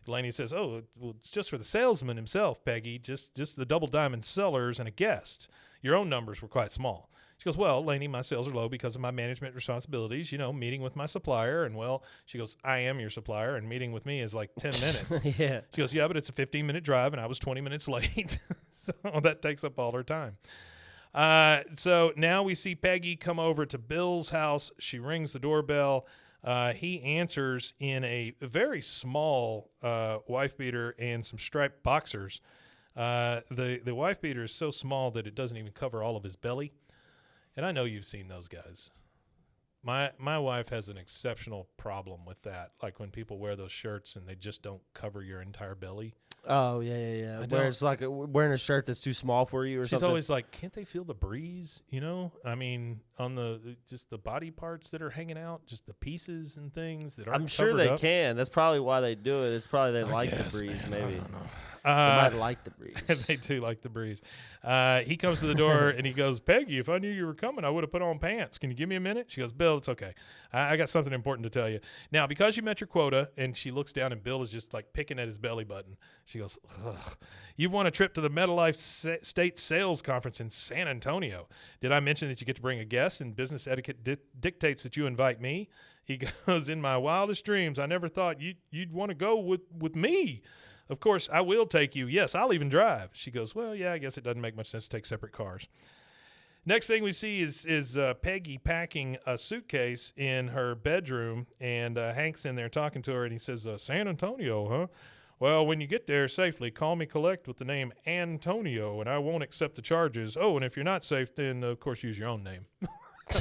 Laney says, oh, well, it's just for the salesman himself, Peggy, just the double diamond sellers and a guest. Your own numbers were quite small. She goes, well, Laney, my sales are low because of my management responsibilities, meeting with my supplier. And, well, she goes, I am your supplier, and meeting with me is like 10 minutes. Yeah. She goes, yeah, but it's a 15-minute drive, and I was 20 minutes late. So that takes up all her time. So now we see Peggy come over to Bill's house. She rings the doorbell. He answers in a very small wife beater and some striped boxers. The wife beater is so small that it doesn't even cover all of his belly. And I know you've seen those guys. My wife has an exceptional problem with that. Like when people wear those shirts and they just don't cover your entire belly. Oh, yeah. Where it's like wearing a shirt that's too small for you or something. She's always like, can't they feel the breeze? I mean, on just the body parts that are hanging out, just the pieces and things that aren't I'm sure they up. can. That's probably why they do it. It's probably they like the breeze, maybe. I don't know. They might like the breeze. They do like the breeze. He comes to the door and he goes, Peggy, if I knew you were coming, I would have put on pants. Can you give me a minute? She goes, Bill, it's okay. I got something important to tell you. Now, because you met your quota, and she looks down and Bill is just like picking at his belly button. She goes, ugh. You've won a trip to the MetaLife State Sales Conference in San Antonio. Did I mention that you get to bring a guest and business etiquette dictates that you invite me? He goes, in my wildest dreams, I never thought you'd want to go with me. Of course, I will take you. Yes, I'll even drive. She goes, well, yeah, I guess it doesn't make much sense to take separate cars. Next thing we see is Peggy packing a suitcase in her bedroom, and Hank's in there talking to her, and he says, San Antonio, huh? Well, when you get there safely, call me collect with the name Antonio, and I won't accept the charges. Oh, and if you're not safe, then, of course, use your own name.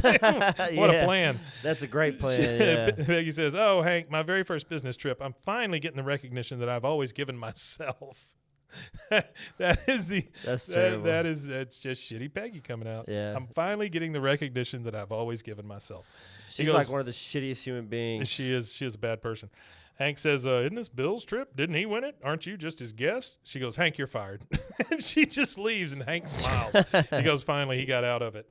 What a plan. That's a great plan. Yeah. Peggy says, oh, Hank, my very first business trip, I'm finally getting the recognition that I've always given myself. That's terrible. That's just shitty Peggy coming out. Yeah. I'm finally getting the recognition that I've always given myself. She's like one of the shittiest human beings. She is a bad person. Hank says, isn't this Bill's trip? Didn't he win it? Aren't you just his guest? She goes, Hank, you're fired. And she just leaves, and Hank smiles. He goes, finally, he got out of it.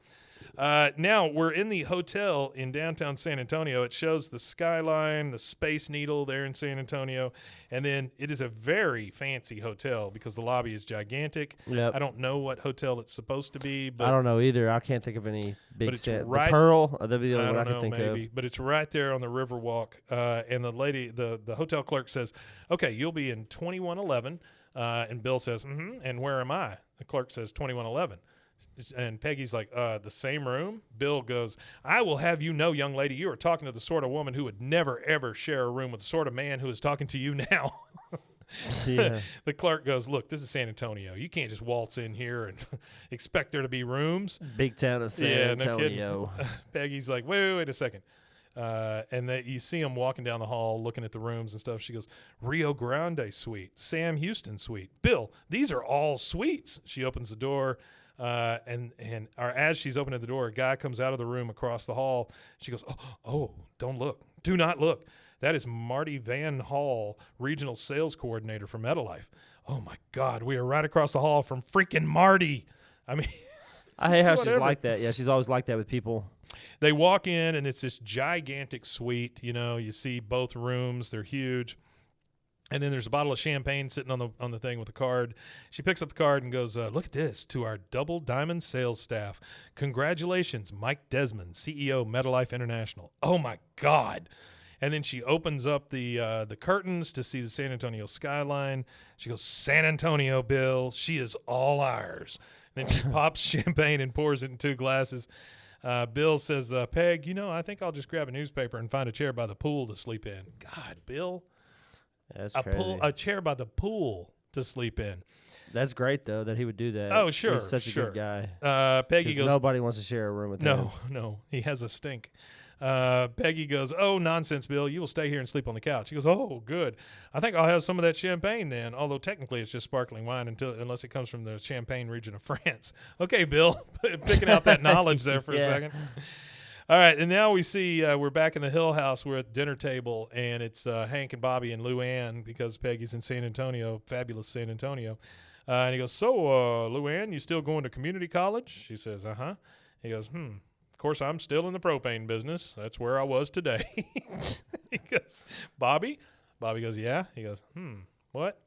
Now we're in the hotel in downtown San Antonio. It shows the skyline, the Space Needle there in San Antonio, and then it is a very fancy hotel because the lobby is gigantic. Yep. I don't know what hotel it's supposed to be, but I don't know either. I can't think of any big But it's set. right- The Pearl, that'd be the I only don't one I know, can think maybe, of. but it's right there on the Riverwalk. And the lady, the hotel clerk says, "Okay, you'll be in 2111." And Bill says, "Mm-hmm. And where am I?" The clerk says, 2111. And Peggy's like, "The same room?" Bill goes, "I will have you know, young lady, you are talking to the sort of woman who would never, ever share a room with the sort of man who is talking to you now." Yeah. The clerk goes, "Look, this is San Antonio. You can't just waltz in here and expect there to be rooms." Big town of San Yeah, no kidding. Antonio. Peggy's like, wait a second. And you see him walking down the hall looking at the rooms and stuff. She goes, "Rio Grande suite, Sam Houston suite. Bill, these are all suites." She opens the door, and as she's opening the door, a guy comes out of the room across the hall. She goes, oh, don't look. Do not look. That is Marty Van Hall, regional sales coordinator for MetaLife. Oh, my God. We are right across the hall from freaking Marty. I mean, I hate how she's whatever. like that. Yeah, she's always like that with people. They walk in, and it's this gigantic suite. You know, you see both rooms. They're huge. And then there's a bottle of champagne sitting on the thing with a card. She picks up the card and goes, "Look at this, to our Double Diamond sales staff. Congratulations, Mike Desmond, CEO, MetaLife International." Oh, my God. And then she opens up the curtains to see the San Antonio skyline. She goes, "San Antonio, Bill, she is all ours." And then she pops champagne and pours it in 2 glasses. Bill says, "Peg, I think I'll just grab a newspaper and find a chair by the pool to sleep in." God, Bill, That's crazy. a chair by the pool to sleep in. That's great, though, that he would do that. Oh, sure, He's such sure. a good guy. Peggy 'Cause goes, nobody wants to share a room with him. No, he has a stink. Peggy goes, "Oh, nonsense, Bill. You will stay here and sleep on the couch." He goes, "Oh, good. I think I'll have some of that champagne then, although technically it's just sparkling wine unless it comes from the Champagne region of France." Okay, Bill, picking out that knowledge there for a Yeah. second. All right, and now we see we're back in the Hill House. We're at the dinner table, and it's Hank and Bobby and Lou Ann because Peggy's in San Antonio, fabulous San Antonio. And he goes, "So, Lou Ann, you still going to community college?" She says, "Uh-huh." He goes, "Of course, I'm still in the propane business. That's where I was today." He goes, "Bobby?" Bobby goes, "Yeah." He goes, "What?"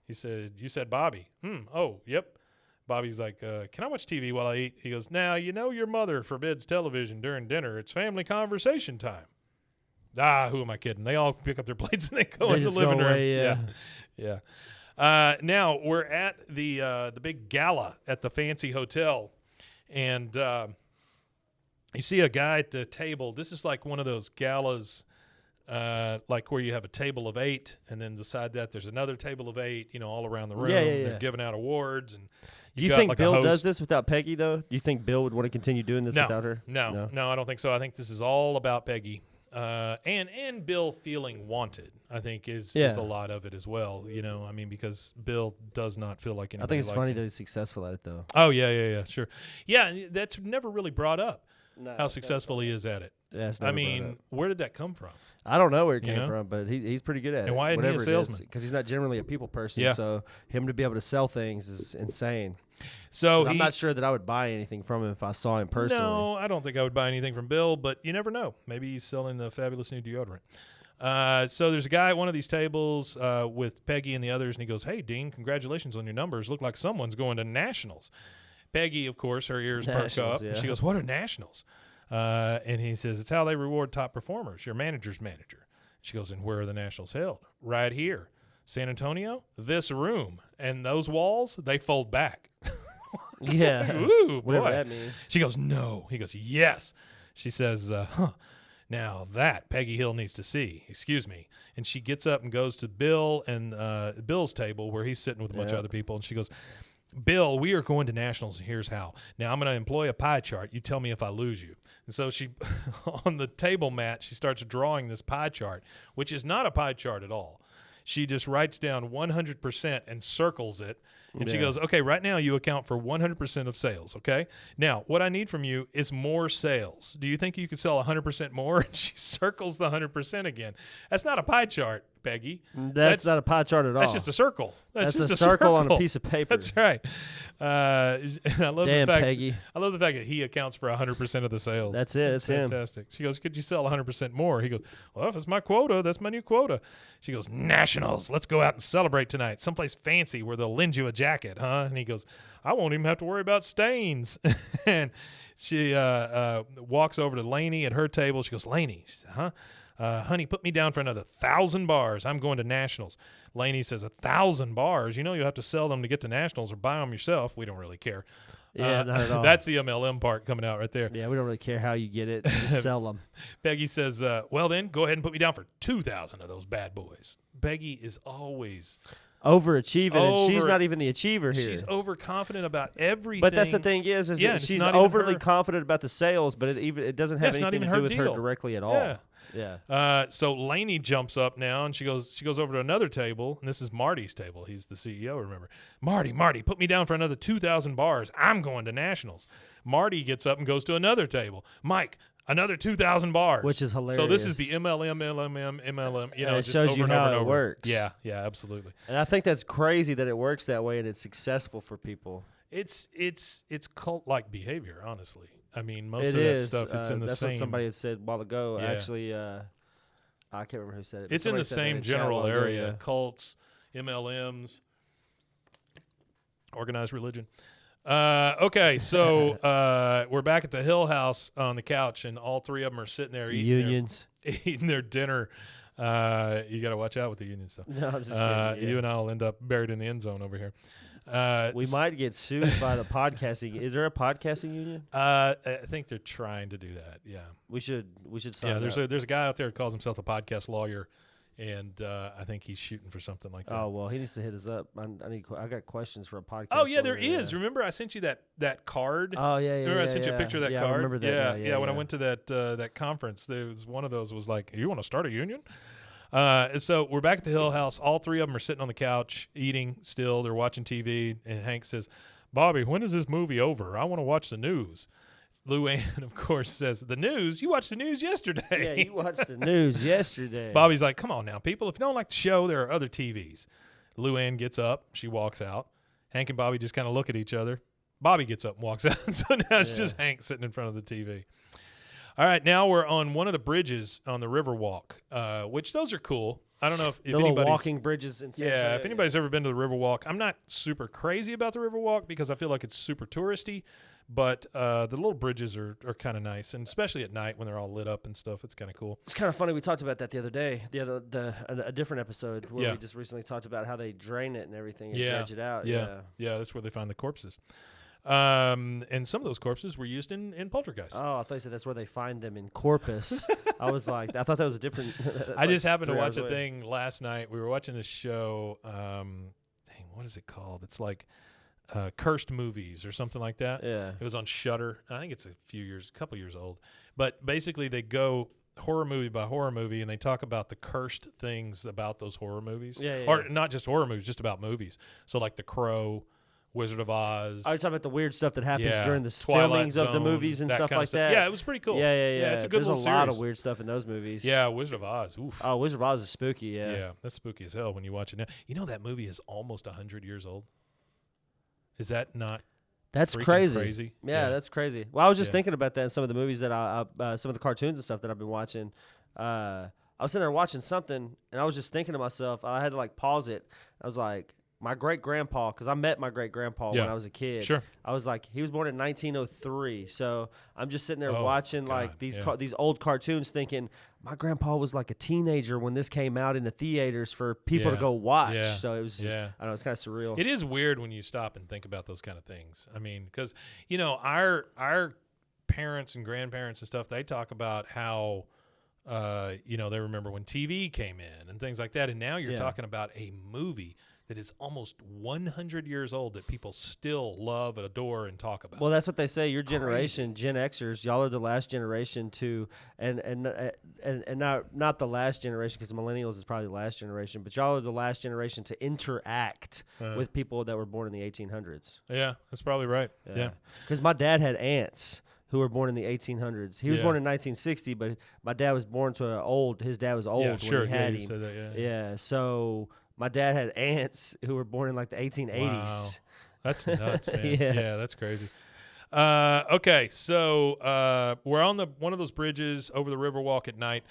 He said, "You said Bobby." "Oh, yep." Bobby's like, "Can I watch TV while I eat?" He goes, "Now, your mother forbids television during dinner. It's family conversation time." Who am I kidding? They all pick up their plates and they go They in the just living go room. away, Yeah. Now, we're at the big gala at the fancy hotel, and you see a guy at the table. This is like one of those galas, like where you have a table of 8, and then beside that there's another table of 8, all around the room. Yeah. They're giving out awards. And Do you got, think like, a Bill does host. this without Peggy, though? Do you think Bill would want to continue doing this without her? No, I don't think so. I think this is all about Peggy. And Bill feeling wanted, I think, is a lot of it as well. Because Bill does not feel like anybody I think it's likes funny him. that he's successful at it, though. Oh, yeah, sure. Yeah, that's never really brought up, No, how successful he is at it. Yeah, it's I never brought mean, up. where did that come from? I don't know where it You came know? from, but he's pretty good at it. And why isn't he a whatever salesman? Because he's not generally a people person. Yeah. So him to be able to sell things is insane. So 'Cause I'm not sure that I would buy anything from him if I saw him personally. No, I don't think I would buy anything from Bill, but you never know. Maybe he's selling the fabulous new deodorant. So there's a guy at one of these tables with Peggy and the others, and he goes, "Hey, Dean, congratulations on your numbers. Look like someone's going to nationals." Peggy, of course, her ears perk Nationals, up. yeah. She goes, "What are nationals?" And he says, "It's how they reward top performers, your manager's manager." She goes, "And where are the nationals held?" "Right here. San Antonio, this room. And those walls, they fold back." Yeah. Ooh, Whatever boy. that means. She goes, "No." He goes, "Yes." She says, "Now that Peggy Hill needs to see. Excuse me." And she gets up and goes to Bill and Bill's table where he's sitting with a bunch of other people. And she goes, "Bill, we are going to nationals, and here's how. Now I'm going to employ a pie chart. You tell me if I lose you." And so she, on the table mat, she starts drawing this pie chart, which is not a pie chart at all. She just writes down 100% and circles it. And she goes, okay, right now you account for 100% of sales, okay? Now, what I need from you is more sales. Do you think you could sell 100% more? And she circles the 100% again. That's not a pie chart, Peggy. That's not a pie chart at all. That's just a circle. That's just a circle on a piece of paper. That's right. And I love Damn, the fact, Peggy. I love the fact that he accounts for 100% of the sales. That's it. That's him. Fantastic. She goes, could you sell 100% more? He goes, well, if it's my quota, that's my new quota. She goes, Nationals. Let's go out and celebrate tonight. Someplace fancy where they'll lend you a jacket, huh? And he goes, I won't even have to worry about stains. And she walks over to Lainey at her table. She goes, Lainey, she said, honey, put me down for another 1,000 bars. I'm going to Nationals. Lainey says, 1,000 bars? You know you'll have to sell them to get to Nationals or buy them yourself. We don't really care. Yeah, not at all. That's the MLM part coming out right there. Yeah, we don't really care how you get it. Just sell them. Peggy says, well, then, go ahead and put me down for 2,000 of those bad boys. Peggy is always overachieving, and she's not even the achiever here. She's overconfident about everything. But that's the thing is yeah, that she's not overly confident about the sales, but it doesn't have anything to do with her directly at all. Yeah. Yeah. So Lainey jumps up now, and she goes over to another table, and this is Marty's table. He's the CEO, remember. Marty, put me down for another 2,000 bars. I'm going to Nationals. Marty gets up and goes to another table. Mike, another 2,000 bars. Which is hilarious. So this is the MLM. You know, it just shows over you and how over and it over. works. Yeah, absolutely. And I think that's crazy that it works that way and it's successful for people. It's cult-like behavior, honestly. I mean, most It of that is. stuff, it's in the that's same. What somebody had said a while ago. Yeah. Actually, I can't remember who said it. But It's in the somebody said that same in chat general while ago, area. yeah. Cults, MLMs, organized religion. Okay, so we're back at the Hill House on the couch, and all three of them are sitting there eating their dinner. You got to watch out with the union stuff. No, I'm just kidding. Yeah. You and I will end up buried in the end zone over here. We might get sued by the podcasting. Is there a podcasting union? I think they're trying to do that. Yeah, we should sign Yeah, up. there's a guy out there who calls himself a podcast lawyer, and I think he's shooting for something like that. Oh well, he needs to hit us up. I got questions for a podcast. Oh yeah, there lawyer, is. Yeah. Remember, I sent you that card. Oh yeah. Remember, I sent you a picture of that card. I remember that. Yeah. When I went to that conference, there was one of those was like, "You want to start a union?" So we're back at the Hill House. All three of them are sitting on the couch eating still. They're watching TV. And Hank says, Bobby, when is this movie over? I want to watch the news. Luann, of course, says, the news? You watched the news yesterday. Yeah, you watched the news yesterday. Bobby's like, come on now, people. If you don't like the show, there are other TVs. Luann gets up. She walks out. Hank and Bobby just kind of look at each other. Bobby gets up and walks out. So now it's just Hank sitting in front of the TV. All right, now we're on one of the bridges on the Riverwalk, which those are cool. I don't know if the little anybody's walking bridges in San Antonio. Yeah, if anybody's ever been to the Riverwalk, I'm not super crazy about the Riverwalk because I feel like it's super touristy, but the little bridges are kind of nice, and especially at night when they're all lit up and stuff, it's kind of cool. It's kind of funny. We talked about that the other day, a different episode where we just recently talked about how they drain it and everything and dredge it out. Yeah, that's where they find the corpses. And some of those corpses were used in Poltergeist. Oh, I thought you said that's where they find them in Corpus. I was like, I thought that was a different. I just happened to watch a thing last night. We were watching this show. What is it called? It's like Cursed Movies or something like that. Yeah. It was on Shudder. I think it's a couple years old. But basically, they go horror movie by horror movie, and they talk about the cursed things about those horror movies. Or not just horror movies, just about movies. So like The Crow, Wizard of Oz. I was talking about the weird stuff that happens during the Twilight filmings of the Zone, movies and stuff like that. Yeah, it was pretty cool. Yeah. It's a good There's little a lot series. of weird stuff in those movies. Yeah, Wizard of Oz. Oof. Oh, Wizard of Oz is spooky. Yeah, that's spooky as hell when you watch it now. You know that movie is almost 100 years old. Is that not? That's crazy. Yeah, that's crazy. Well, I was just thinking about that in some of the movies that some of the cartoons and stuff that I've been watching. I was sitting there watching something, and I was just thinking to myself. I had to pause it. I was like, my great-grandpa, because I met my great-grandpa when I was a kid. Sure. I was like, he was born in 1903. So I'm just sitting there watching these old cartoons thinking, my grandpa was like a teenager when this came out in the theaters for people to go watch. Yeah. So it was just, I don't know, it's kind of surreal. It is weird when you stop and think about those kind of things. I mean, because, our parents and grandparents and stuff, they talk about how, they remember when TV came in and things like that. And now you're talking about a movie that is almost 100 years old that people still love and adore and talk about. Well, that's what they say. Your generation, Gen Xers, y'all are the last generation to, and not the last generation, because the millennials is probably the last generation, but y'all are the last generation to interact with people that were born in the 1800s. Yeah, that's probably right. Yeah. Because my dad had aunts who were born in the 1800s. He was born in 1960, but my dad was born to his dad was old when he had him. Said that, yeah, so my dad had aunts who were born in like the 1880s. Wow. That's nuts, man. Yeah, that's crazy. Okay, so we're on one of those bridges over the Riverwalk at night.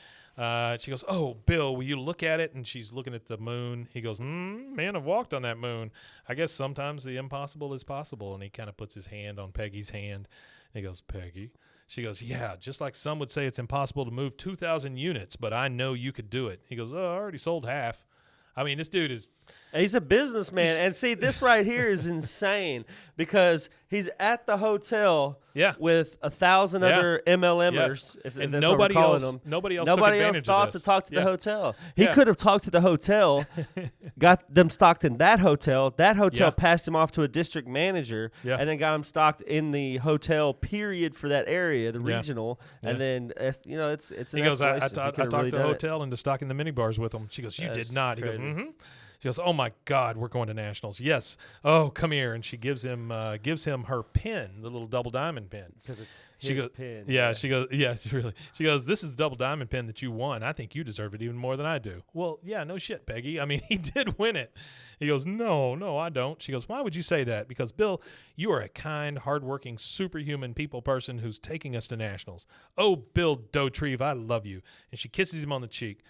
She goes, "Oh, Bill, will you look at it?" And she's looking at the moon. He goes, "Man, I've walked on that moon. I guess sometimes the impossible is possible." And he kind of puts his hand on Peggy's hand. And he goes, "Peggy." She goes, "Yeah, just like some would say it's impossible to move 2,000 units, but I know you could do it." He goes, "Oh, I already sold half." I mean, this dude is... He's a businessman. And see, this right here is insane because he's at the hotel with 1,000 other MLMers, if and that's nobody what we're calling else, them. Nobody else thought to talk to the hotel. He Yeah. could have talked to the hotel, got them stocked in that hotel. That hotel passed him off to a district manager, and then got him stocked in the hotel period for that area, the regional. And then, it's an He goes, I escalation. talked to the hotel into stocking the mini bars with him. She goes, "You did not." He goes, "Mm-hmm." She goes, "Oh my God, we're going to nationals." "Yes." "Oh, come here." And she gives him her pin, the little double diamond pin. Because it's his pin. Yeah, she goes, "Yeah, really." She goes, "This is the double diamond pin that you won. I think you deserve it even more than I do." "Well, yeah, no shit, Peggy. I mean, he did win it." He goes, No, I don't." She goes, "Why would you say that?" "Because, Bill, you are a kind, hardworking, superhuman people person who's taking us to nationals. Oh, Bill Dautrieve, I love you." And she kisses him on the cheek.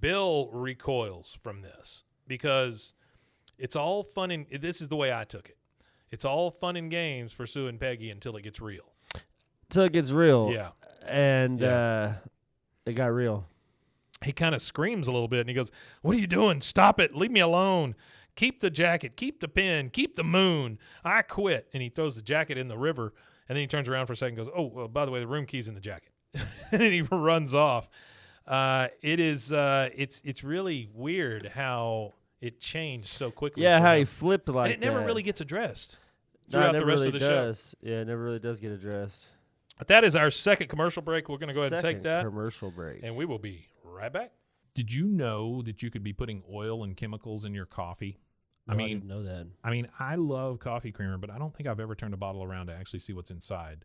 Bill recoils from this because it's all fun and this is the way I took it. It's all fun and games pursuing Peggy until it gets real. Until it gets real. Yeah. And it got real. He kind of screams a little bit and he goes, "What are you doing? Stop it. Leave me alone. Keep the jacket. Keep the pin. Keep the moon. I quit." And he throws the jacket in the river and then he turns around for a second and goes, "Oh, well, by the way, the room key's in the jacket." And then he runs off. It's really weird how it changed so quickly. Yeah, how him. he flipped like and it never that. really gets addressed No, throughout it the never rest really of the show. does. Yeah, it never really does get addressed. But that is our second commercial break. We're going to go ahead and take that. Commercial break. And we will be right back. Did you know that you could be putting oil and chemicals in your coffee? No, I didn't know that. I mean, I love coffee creamer, but I don't think I've ever turned a bottle around to actually see what's inside.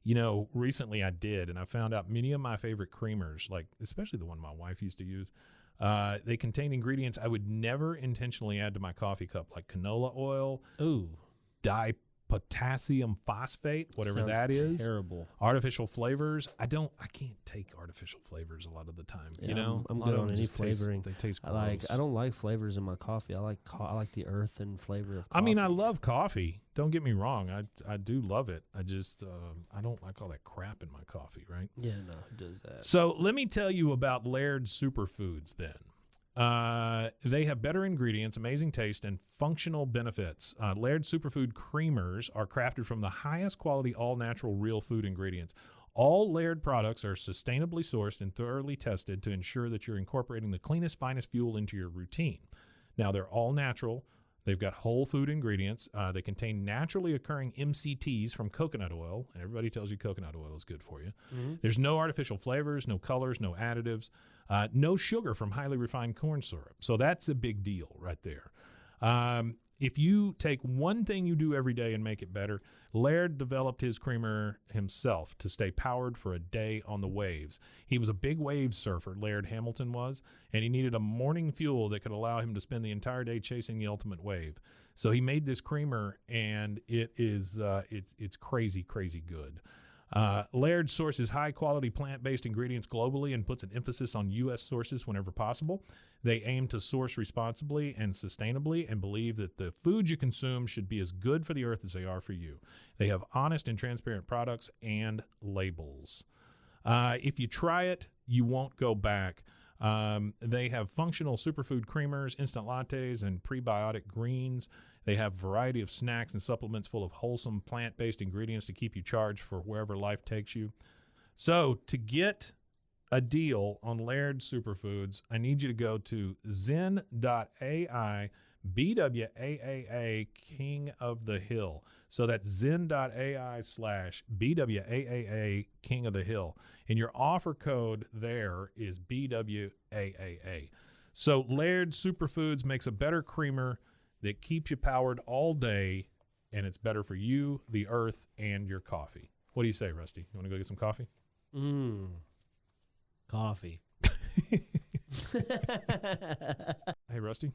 You know, recently I did, and I found out many of my favorite creamers, like especially the one my wife used to use, they contain ingredients I would never intentionally add to my coffee cup, like canola oil, dipotassium phosphate, whatever Sounds that is. Terrible. Artificial flavors. I can't take artificial flavors a lot of the time. Yeah, you know, I'm A lot good of on them any just flavoring. They taste I gross. don't like flavors in my coffee. I like the earth and flavor of coffee. I mean, I love coffee. Don't get me wrong. I do love it. I just I don't like all that crap in my coffee, right? Yeah, no, it does that. So let me tell you about Laird Superfoods then. They have better ingredients, amazing taste, and functional benefits. Laird Superfood creamers are crafted from the highest quality, all-natural, real food ingredients. All Laird products are sustainably sourced and thoroughly tested to ensure that you're incorporating the cleanest, finest fuel into your routine. Now, they're all natural. They've got whole food ingredients. They contain naturally occurring MCTs from coconut oil, and everybody tells you coconut oil is good for you. Mm-hmm. There's no artificial flavors, no colors, no additives, no sugar from highly refined corn syrup. So that's a big deal right there. If you take one thing you do every day and make it better, Laird developed his creamer himself to stay powered for a day on the waves. He was a big wave surfer, Laird Hamilton was, and he needed a morning fuel that could allow him to spend the entire day chasing the ultimate wave. So he made this creamer, and it is it's crazy, crazy good. Laird sources high-quality plant-based ingredients globally and puts an emphasis on U.S. sources whenever possible. They aim to source responsibly and sustainably and believe that the food you consume should be as good for the earth as they are for you. They have honest and transparent products and labels. If you try it, you won't go back. They have functional superfood creamers, instant lattes, and prebiotic greens. They have a variety of snacks and supplements full of wholesome plant-based ingredients to keep you charged for wherever life takes you. So to get a deal on Laird Superfoods, I need you to go to zen.ai, BWAAA King of the Hill. So that's zen.ai/BWAAA King of the Hill. And your offer code there is BWAAA. So Laird Superfoods makes a better creamer that keeps you powered all day, and it's better for you, the earth, and your coffee. What do you say, Rusty? You want to go get some coffee? Coffee. Hey, Rusty.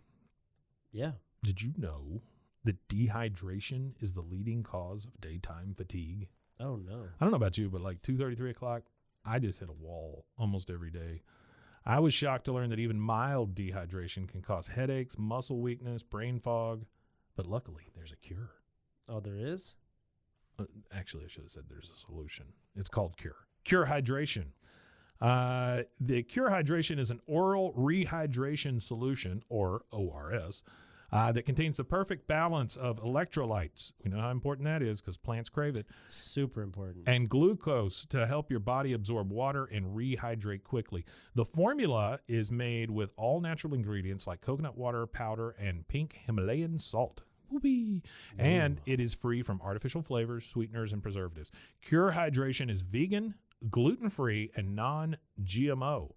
Yeah. Did you know that dehydration is the leading cause of daytime fatigue? Oh, no. I don't know about you, but like 2:30, 3 o'clock, I just hit a wall almost every day. I was shocked to learn that even mild dehydration can cause headaches, muscle weakness, brain fog. But luckily, there's a cure. Oh, there is? Actually, I should have said there's a solution. It's called Cure. Cure Hydration. The Cure Hydration is an oral rehydration solution, or ORS, that contains the perfect balance of electrolytes. We know how important that is because plants crave it. Super important. And glucose to help your body absorb water and rehydrate quickly. The formula is made with all natural ingredients like coconut water, powder, and pink Himalayan salt. Whoopee. And it is free from artificial flavors, sweeteners, and preservatives. Cure Hydration is vegan, gluten-free, and non-GMO.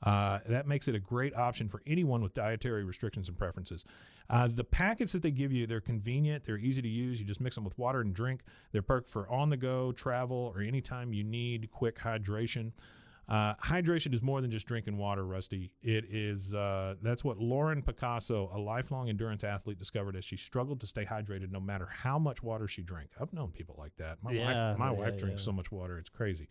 That makes it a great option for anyone with dietary restrictions and preferences. The packets that they give you, they're convenient. They're easy to use. You just mix them with water and drink. They're perfect for on-the-go, travel, or anytime you need quick hydration. Hydration is more than just drinking water, Rusty. It is, that's what Lauren Picasso, a lifelong endurance athlete, discovered as she struggled to stay hydrated no matter how much water she drank. I've known people like that. My wife drinks so much water, it's crazy.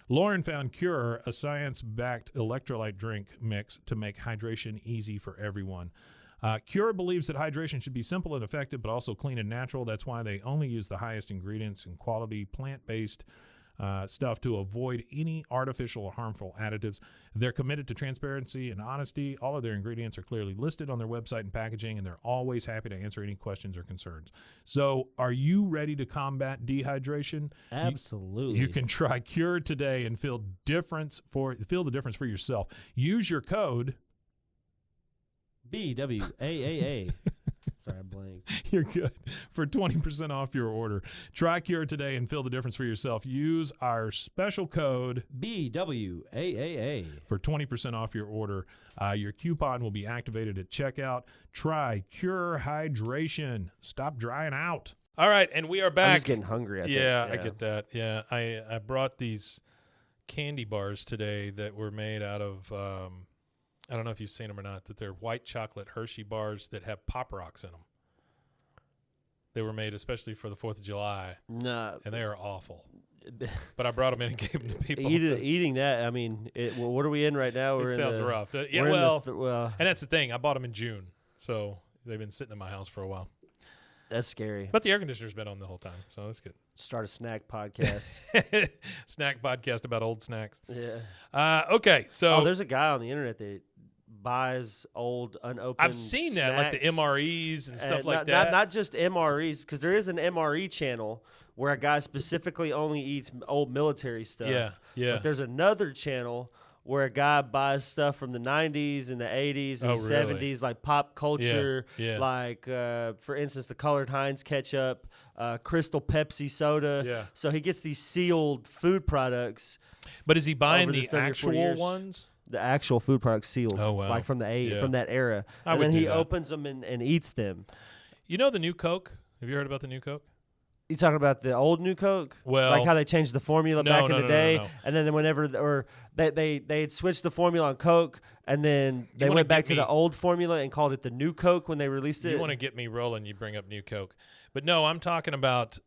Lauren found Cure, a science-backed electrolyte drink mix to make hydration easy for everyone. Cure believes that hydration should be simple and effective, but also clean and natural. That's why they only use the highest ingredients and quality plant-based stuff to avoid any artificial or harmful additives. They're committed to transparency and honesty. All of their ingredients are clearly listed on their website and packaging, and they're always happy to answer any questions or concerns. So are you ready to combat dehydration? Absolutely. You can try Cure today and feel the difference for yourself. Use your code BWAAA. Sorry, I blanked. You're good. For 20% off your order. Try Cure today and feel the difference for yourself. Use our special code BWAAA for 20% off your order. Your coupon will be activated at checkout. Try Cure Hydration. Stop drying out. All right, and we are back. I'm just getting hungry, I think. I get that. Yeah, I brought these candy bars today that were made out of I don't know if you've seen them or not, that they're white chocolate Hershey bars that have Pop Rocks in them. They were made especially for the 4th of July. No. And they are awful. But I brought them in and gave them to people. Eating that, I mean, what are we in right now? It sounds rough. Yeah, well, and that's the thing. I bought them in June, so they've been sitting in my house for a while. That's scary. But the air conditioner's been on the whole time, so that's good. Start a snack podcast. Snack podcast about old snacks. Yeah. Okay, so. Oh, there's a guy on the internet that buys old unopened I've seen snacks. that, like the MREs and stuff like that. Not just MREs, because there is an MRE channel where a guy specifically only eats old military stuff. Yeah. But there's another channel where a guy buys stuff from the 90s and the 80s and 70s, like pop culture, like, for instance, the colored Heinz ketchup, Crystal Pepsi soda. Yeah. So he gets these sealed food products. But is he buying the 30 or 40 actual years. ones? The actual food products sealed, like from from that era. And then he opens them and eats them. You know the new Coke? Have you heard about the new Coke? You talking about the old New Coke? Well, like how they changed the formula back in the day, no. and then whenever they had switched the formula on Coke, and then they went back to the old formula and called it the New Coke when they released it. You want to get me rolling? You bring up New Coke, but no, I'm talking about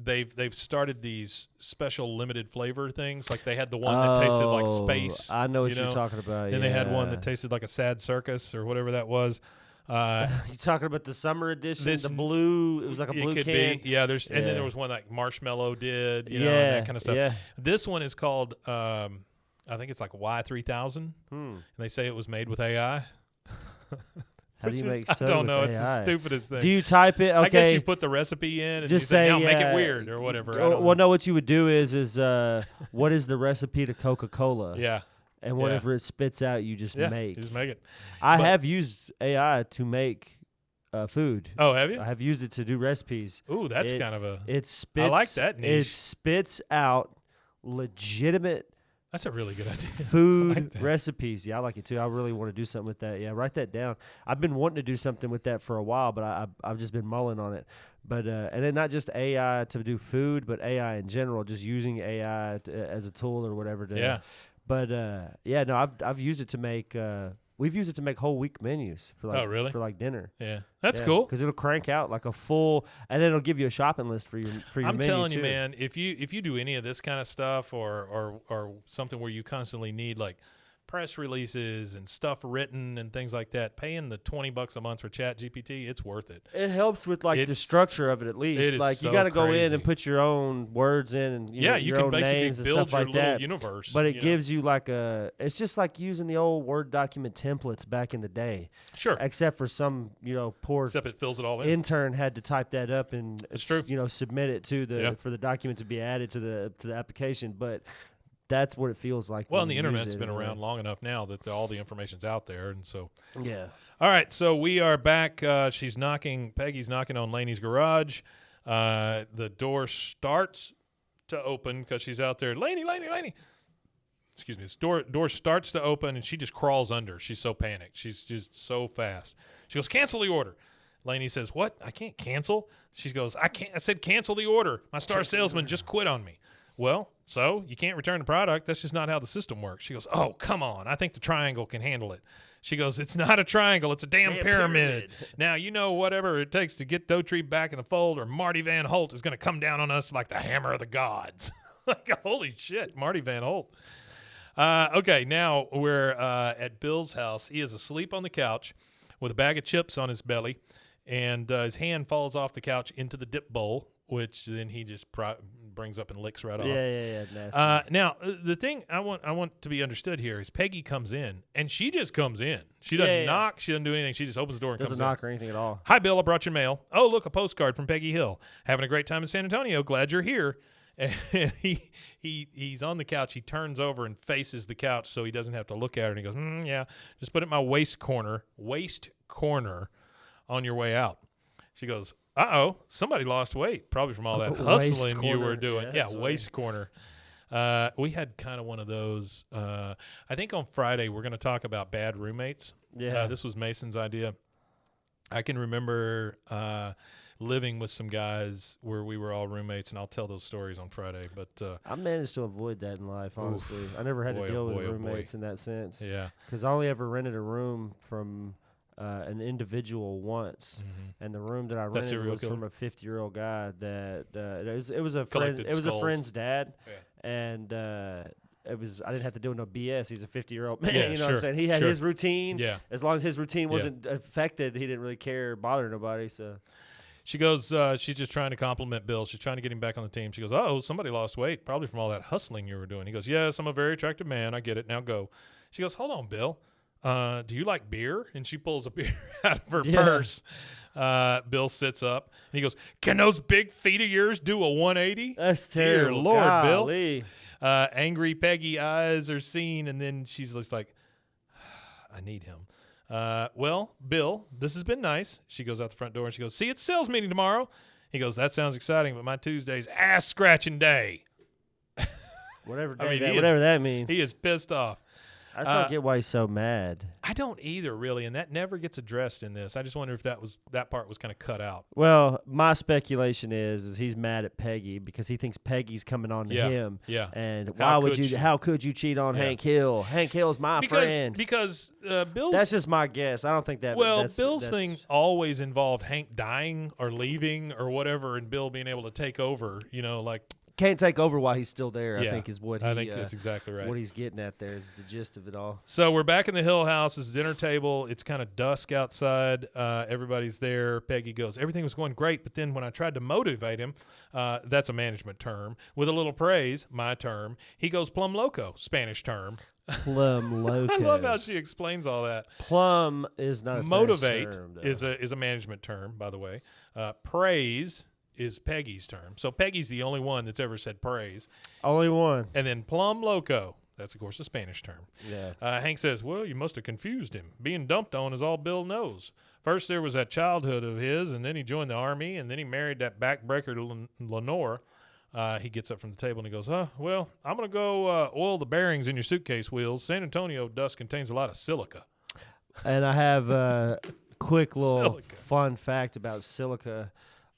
they've started these special limited flavor things. Like they had the one that tasted like space. I know what you're talking about. And they had one that tasted like a sad circus or whatever that was. You talking about the summer edition, the blue? It was like a blue can. Be. Yeah, and then there was one like Marshmallow did, you know, and that kind of stuff. Yeah. This one is called, I think it's like Y3000, and they say it was made with AI. How do you make soda I don't know. with It's AI? the stupidest thing. Do you type it? Okay. I guess you put the recipe in and just you say, now make it weird or whatever. Well, no, what you would do is what is the recipe to Coca-Cola? Yeah. And whatever it spits out, you just make. You just make it. I have used AI to make food. Oh, have you? I have used it to do recipes. Ooh, that's kind of a. It spits. I like that niche. It spits out legitimate That's a really good idea. food I like that. recipes. Yeah, I like it too. I really want to do something with that. Yeah, write that down. I've been wanting to do something with that for a while, but I've just been mulling on it. But and then not just AI to do food, but AI in general, just using AI as a tool or whatever. Yeah. But yeah, no, I've used it to make. We've used it to make whole week menus for like Oh, really? for like dinner. Yeah, that's cool. Because it'll crank out like a full, and then it'll give you a shopping list for your I'm menu telling you, too. man, if you do any of this kind of stuff or something where you constantly need like press releases and stuff written and things like that, paying the $20 a month for Chat GPT, it's worth it. It helps with like the It's- structure of it at least. it is Like so you got to go in crazy. and put your own words in and Yeah, you your can own basically names and build stuff your like little that. universe. But it you know? gives you like it's just like using the old Word document templates back in the day. Sure, Except for some poor except it fills it all in. intern had to type that up and That's true. Submit it to the Yeah. for the document to be added to the application. But that's what it feels like. Well, when and the you use internet's it been in a way. around long enough now that all the information's out there, and so. Yeah. All right, so we are back. Peggy's knocking on Laney's garage. The door starts to open because she's out there. Laney. Excuse me. The door starts to open, and she just crawls under. She's so panicked. She's just so fast. She goes, cancel the order. Laney says, what? I can't cancel? She goes, I can't. I said cancel the order. My star salesman just quit on me. Well, so you can't return the product. That's just not how the system works. She goes, oh, come on. I think the triangle can handle it. She goes, it's not a triangle. It's a damn pyramid. Now, whatever it takes to get Dotree back in the fold, or Marty Van Holt is going to come down on us like the hammer of the gods. Like, holy shit, Marty Van Holt. Okay, now we're at Bill's house. He is asleep on the couch with a bag of chips on his belly, and his hand falls off the couch into the dip bowl, which then he just brings up and licks right off. Yeah, nasty. Now, the thing I want to be understood here is Peggy comes in, and she just comes in. She doesn't knock. She doesn't do anything. She just opens the door and Doesn't comes knock in. or anything at all. Hi, Bill. I brought your mail. Oh, look, a postcard from Peggy Hill. Having a great time in San Antonio. Glad you're here. And he's on the couch. He turns over and faces the couch so he doesn't have to look at her. And he goes, yeah, just put it in my waist corner on your way out. She goes, uh-oh, somebody lost weight, probably from all that hustling you were doing. Yeah, waist corner. We had kind of one of those. I think on Friday we're going to talk about bad roommates. Yeah. This was Mason's idea. I can remember living with some guys where we were all roommates, and I'll tell those stories on Friday. But I managed to avoid that in life, honestly. I never had to deal with roommates in that sense. yeah, Because I only ever rented a room from an individual once, and the room that I rented serial was killer? from a 50-year-old guy that it was a friend. Collected It was a skulls. friend's dad, Yeah. and I didn't have to deal with no BS. He's a 50-year-old man. Yeah, you know what sure, I'm saying? He had sure. his routine. Yeah. As long as his routine wasn't affected, he didn't really care, bother nobody. So. She goes, she's just trying to compliment Bill. She's trying to get him back on the team. She goes, oh, somebody lost weight, probably from all that hustling you were doing. He goes, yes, I'm a very attractive man. I get it. Now go. She goes, hold on, Bill. Do you like beer? And she pulls a beer out of her purse. Bill sits up, and he goes, can those big feet of yours do a 180? That's Dear terrible. Lord, Golly. Bill. Angry Peggy eyes are seen, and then she's just like, I need him. Well, Bill, this has been nice. She goes out the front door, and she goes, see you at the sales meeting tomorrow. He goes, that sounds exciting, but my Tuesday's ass-scratching day. Whatever I mean, whatever that means. He is pissed off. I just don't get why he's so mad. I don't either, really, and that never gets addressed in this. I just wonder if that part was kind of cut out. Well, my speculation is he's mad at Peggy because he thinks Peggy's coming on to him. Yeah. And How how could you cheat on Hank Hill? Hank Hill's my friend. Because Bill's That's just my guess. I don't think that. Bill's thing always involved Hank dying or leaving or whatever, and Bill being able to take over. Can't take over while he's still there. Yeah, I think is what I think that's exactly right. What he's getting at there is the gist of it all. So we're back in the Hill house. It's dinner table. It's kind of dusk outside. Everybody's there. Peggy goes, everything was going great, but then when I tried to motivate him, that's a management term, with a little praise, my term, he goes plum loco, Spanish term. Plum loco. I love how she explains all that. Plum is not a Spanish Motivate term, though. is a management term, by the way. Praise is Peggy's term. So Peggy's the only one that's ever said praise. Only one. And then plum loco. That's, of course, a Spanish term. Yeah. Hank says, well, you must have confused him. Being dumped on is all Bill knows. First there was that childhood of his, and then he joined the Army, and then he married that backbreaker Lenore. He gets up from the table and he goes, well, I'm going to go oil the bearings in your suitcase wheels. San Antonio dust contains a lot of silica. And I have a quick little Silica. fun fact about silica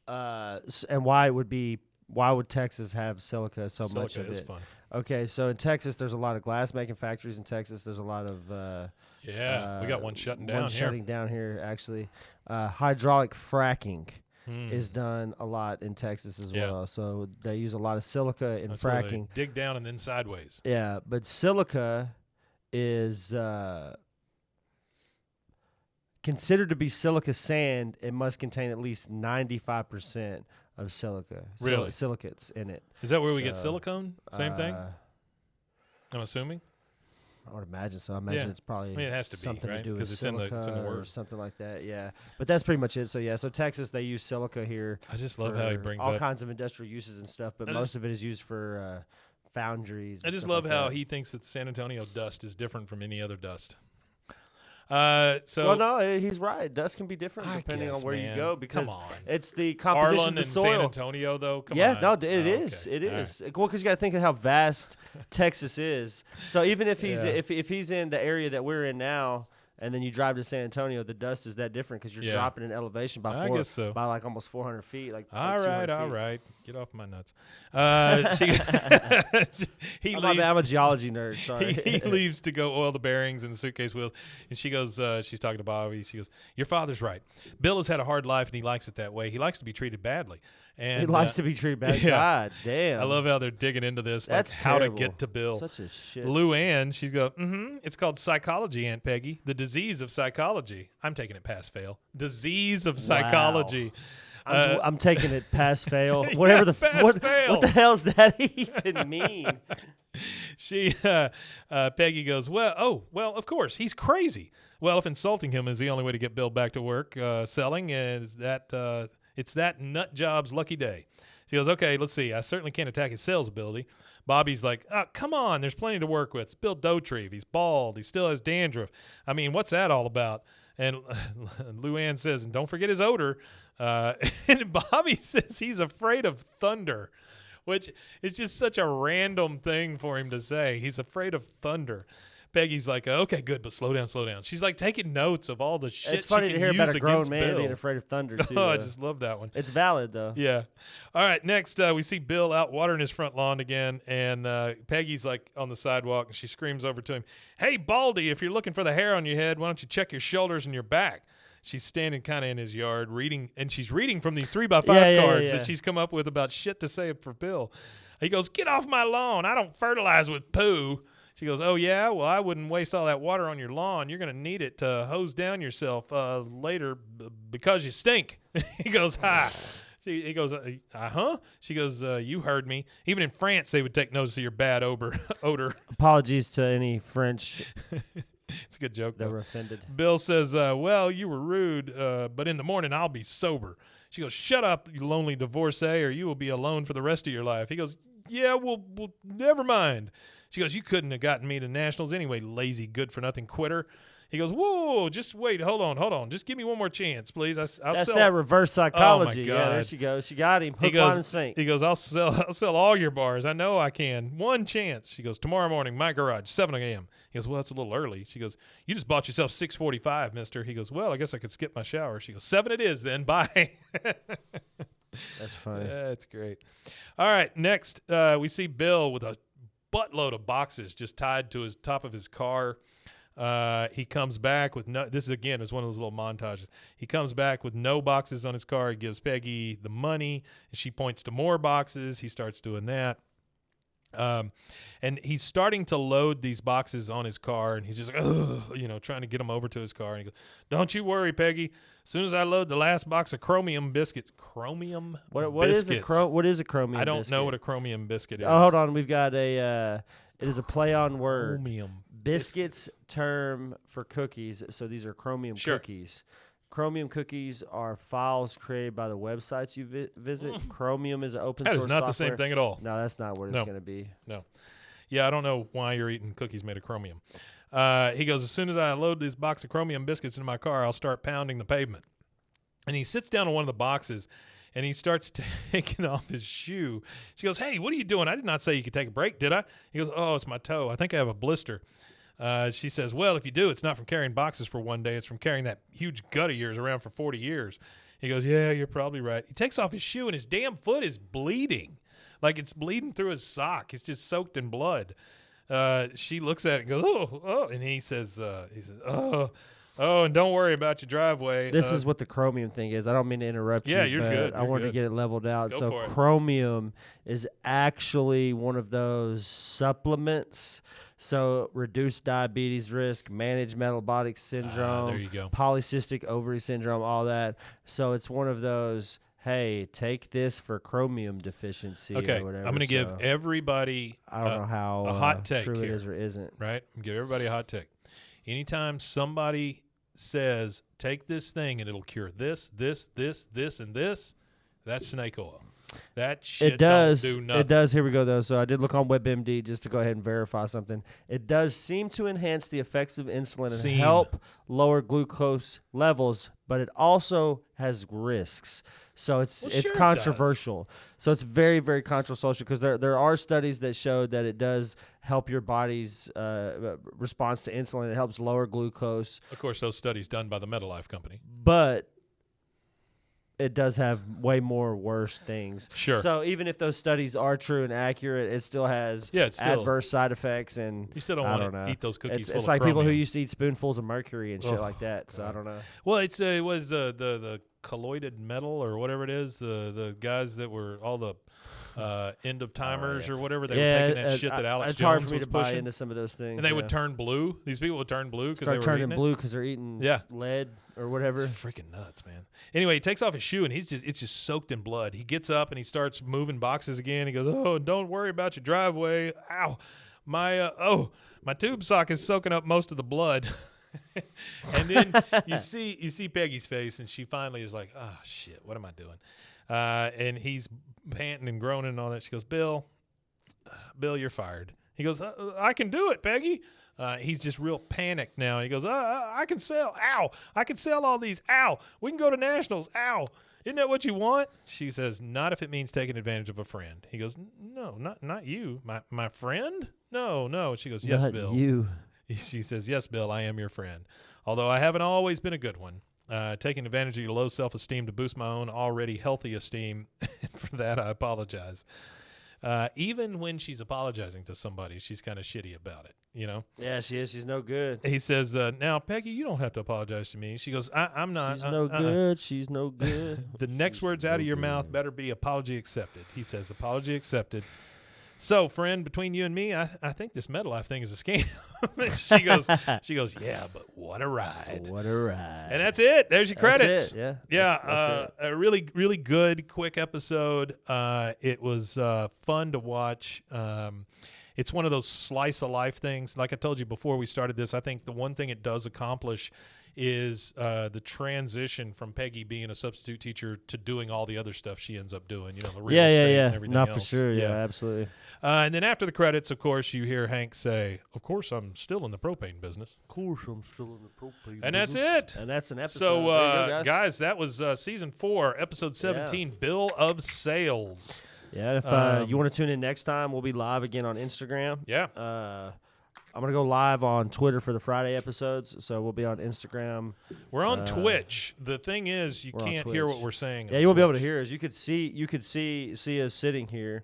and why would Texas have silica so much Silica of is it? fun. Okay, so in Texas, there's a lot of glass-making factories in Texas. There's a lot of We got one shutting down one here. shutting down here, actually. Hydraulic fracking is done a lot in Texas as well. So they use a lot of silica in That's where they fracking. dig down and then sideways. Yeah, but silica is considered to be silica sand. It must contain at least 95% of silica. Really? Silicates in it. Is that where we get So, silicone? Same thing? I'm assuming. I would imagine so. I imagine it's probably it has to be, something right? to do with 'Cause it's in the silica or word. something like that. Yeah, but that's pretty much it. So Texas, they use silica here. I just love how he for brings all up. kinds of industrial uses and stuff, but I most just- of it is used for foundries. I and just stuff love like how that. he thinks that San Antonio dust is different from any other dust. So Well, no, he's right. Dust can be different I depending guess, on where man. you go because Come on. it's the composition Arlen of the and soil. San Antonio, though. Come Yeah, on. no, it Oh, is. okay. It All is. Well, because you got to think of how vast Texas is. So even if he's Yeah. if he's in the area that we're in now, and then you drive to San Antonio, the dust is that different because you're Yeah. dropping in elevation by I guess so. by like almost 400 feet. Like All like 200 right, all feet. right. Get off my nuts. He I'm, leaves. I'm a geology nerd. Sorry. He leaves to go oil the bearings in the suitcase wheels, and she goes. She's talking to Bobby. She goes, "Your father's right. Bill has had a hard life, and he likes it that way. He likes to be treated badly, and He likes to be treated bad. yeah. God damn. I love how they're digging into this. That's like how terrible. to get to Bill. Such a shit. Lou Ann, she's go, it's called psychology, Aunt Peggy. The disease of psychology. I'm taking it pass fail. Disease of psychology. I'm taking it pass fail. Whatever the Pass, what fail. the hell's that even mean? She, Peggy goes, well, of course, he's crazy. Well, if insulting him is the only way to get Bill back to work selling, is that it's that nut job's lucky day. She goes, okay, let's see. I certainly can't attack his sales ability. Bobby's like, oh, come on, there's plenty to work with. It's Bill Dotrieve. He's bald. He still has dandruff. I mean, what's that all about? And Lou Ann says, and don't forget his odor. And Bobby says he's afraid of thunder, which is just such a random thing for him to say. He's afraid of thunder. Peggy's like, okay, good, but slow down, slow down. She's like taking notes of all the shit It's funny she to can hear about use a grown against man Bill. being afraid of thunder too. Oh, I just love that one. It's valid though. Yeah. All right. Next, we see Bill out watering his front lawn again, and Peggy's like on the sidewalk, and she screams over to him, "Hey, Baldy, if you're looking for the hair on your head, why don't you check your shoulders and your back?" She's standing kind of in his yard reading, and she's reading from these 3x5 cards that she's come up with about shit to say for Bill. He goes, "Get off my lawn. I don't fertilize with poo." She goes, "Oh, yeah? Well, I wouldn't waste all that water on your lawn. You're going to need it to hose down yourself later because you stink." He goes, "Ha." He goes, "Uh-huh." She goes, "You heard me. Even in France, they would take notice of your bad odor." Apologies to any French It's a good joke, that though. were offended. Bill says, well, you were rude, but in the morning I'll be sober. She goes, "Shut up, you lonely divorcee, or you will be alone for the rest of your life." He goes, "Yeah, well, never mind." She goes, "You couldn't have gotten me to nationals anyway, lazy good-for-nothing quitter." He goes, "Whoa, just wait, hold on. Just give me one more chance, please. I'll That's sell." that reverse psychology. Yeah, there God. she goes. She got him. He Hook, line, and goes, sink. he goes, I'll sell all your bars. I know I can. One chance." She goes, "Tomorrow morning, my garage, 7 a.m. He goes, "Well, that's a little early." She goes, "You just bought yourself 6:45, mister." He goes, "Well, I guess I could skip my shower." She goes, 7 it is then. Bye. That's funny. That's great. All right, next we see Bill with a buttload of boxes just tied to his top of his car. He comes back with no. This is again is one of those little montages. He comes back with no boxes on his car. He gives Peggy the money, and she points to more boxes. He starts doing that. And he's starting to load these boxes on his car, and he's just like, ugh, trying to get them over to his car. And he goes, "Don't you worry, Peggy. As soon as I load the last box of chromium biscuits." Chromium What is biscuits. what is a chromium? I don't biscuit? know what a chromium biscuit is. Oh, hold on. We've got a. It is a play on word. Chromium Biscuits term for cookies. So these are chromium Sure. cookies. Chromium cookies are files created by the websites you visit. Chromium is an open That source is not the software. same thing at all. No, that's not what it's No. going to be. No. Yeah, I don't know why you're eating cookies made of chromium. He goes, as soon as I load this box of chromium biscuits into my car, I'll start pounding the pavement. And he sits down on one of the boxes, and he starts taking off his shoe. She goes, hey, what are you doing? I did not say you could take a break, did I? He goes, oh, it's my toe. I think I have a blister. She says, well, if you do, it's not from carrying boxes for one day. It's from carrying that huge gut of yours around for 40 years. He goes, yeah, you're probably right. He takes off his shoe, and his damn foot is bleeding. Like it's bleeding through his sock. It's just soaked in blood. She looks at it and goes, oh. And he says, oh, and don't worry about your driveway. This is what the chromium thing is. I don't mean to interrupt you. Yeah, you're but good. I wanted to get it leveled out. Go so for it. chromium is actually one of those supplements. So reduce diabetes risk, manage metabolic syndrome, there you go. Polycystic ovary syndrome, all that. So it's one of those, hey, take this for chromium deficiency Okay, or whatever. I'm going to give everybody I don't know how a hot take true here. it is or isn't. Right? I'm going to give everybody a hot take. Anytime somebody says, take this thing and it'll cure this, and this, that's snake oil. That shit It does. don't do nothing. It does. Here we go, though. So I did look on WebMD just to go ahead and verify something. It does seem to enhance the effects of insulin and help lower glucose levels, but it also has risks. So it's Well, sure it controversial. So it's very, very controversial because there are studies that show that it does help your body's response to insulin. It helps lower glucose. Of course, those studies done by the MetaLife company. But it does have way more worse things. Sure. So even if those studies are true and accurate, it still has it's still, adverse side effects, and you still don't want to eat those cookies. It's full like of people who chromium. used to eat spoonfuls of mercury and shit Oh, like that. So God. I don't know. Well, it was the colloided metal or whatever it is. The guys that were all the end of timers or whatever. They were taking that shit that Alex it's Jones hard for me was to buy pushing. into some of those things. And they would turn blue. These people would turn blue because they were turning eating blue because they're eating lead or whatever. It's freaking nuts, man. Anyway, he takes off his shoe and it's just soaked in blood. He gets up and he starts moving boxes again. He goes, "Oh, don't worry about your driveway. Ow, my tube sock is soaking up most of the blood." And then you see Peggy's face, and she finally is like, "Oh shit, what am I doing?" And he's panting and groaning and all that. She goes, Bill, you're fired. He goes, I can do it, Peggy. He's just real panicked now. He goes, I can sell. Ow. I can sell all these. Ow. We can go to nationals. Ow. Isn't that what you want? She says, not if it means taking advantage of a friend. He goes, no, not you. My friend? No. She goes, yes, Not Bill. you. She says, yes, Bill, I am your friend. Although I haven't always been a good one. Taking advantage of your low self-esteem to boost my own already healthy esteem. For that, I apologize. Even when she's apologizing to somebody, she's kind of shitty about it, you know? Yeah, she is. She's no good. He says, now, Peggy, you don't have to apologize to me. She goes, I'm not. She's no good. She's no good. The next words out of your mouth better be apology accepted. He says, apology accepted. So, friend, between you and me, I think this MetaLife thing is a scam. she goes, yeah, but what a ride. What a ride. And that's it. There's your credits. That's it. Yeah. Yeah, That's it. a really, really good, quick episode. It was fun to watch. It's one of those slice of life things. Like I told you before we started this, I think the one thing it does accomplish is the transition from Peggy being a substitute teacher to doing all the other stuff she ends up doing. You know, the real estate and everything Not else. for sure. Yeah, absolutely. And then after the credits, of course, you hear Hank say, "Of course, I'm still in the propane business." Of course, I'm still in the propane. And that's it. And that's an episode. So, There you go, guys, that was season 4, episode 17, Bill of Sales. Yeah, if you want to tune in next time, we'll be live again on Instagram. Yeah. I'm going to go live on Twitter for the Friday episodes, so we'll be on Instagram. We're on Twitch. The thing is, you we're on can't hear Twitch. what we're saying. Yeah, you won't be able to hear us. You could see us sitting here,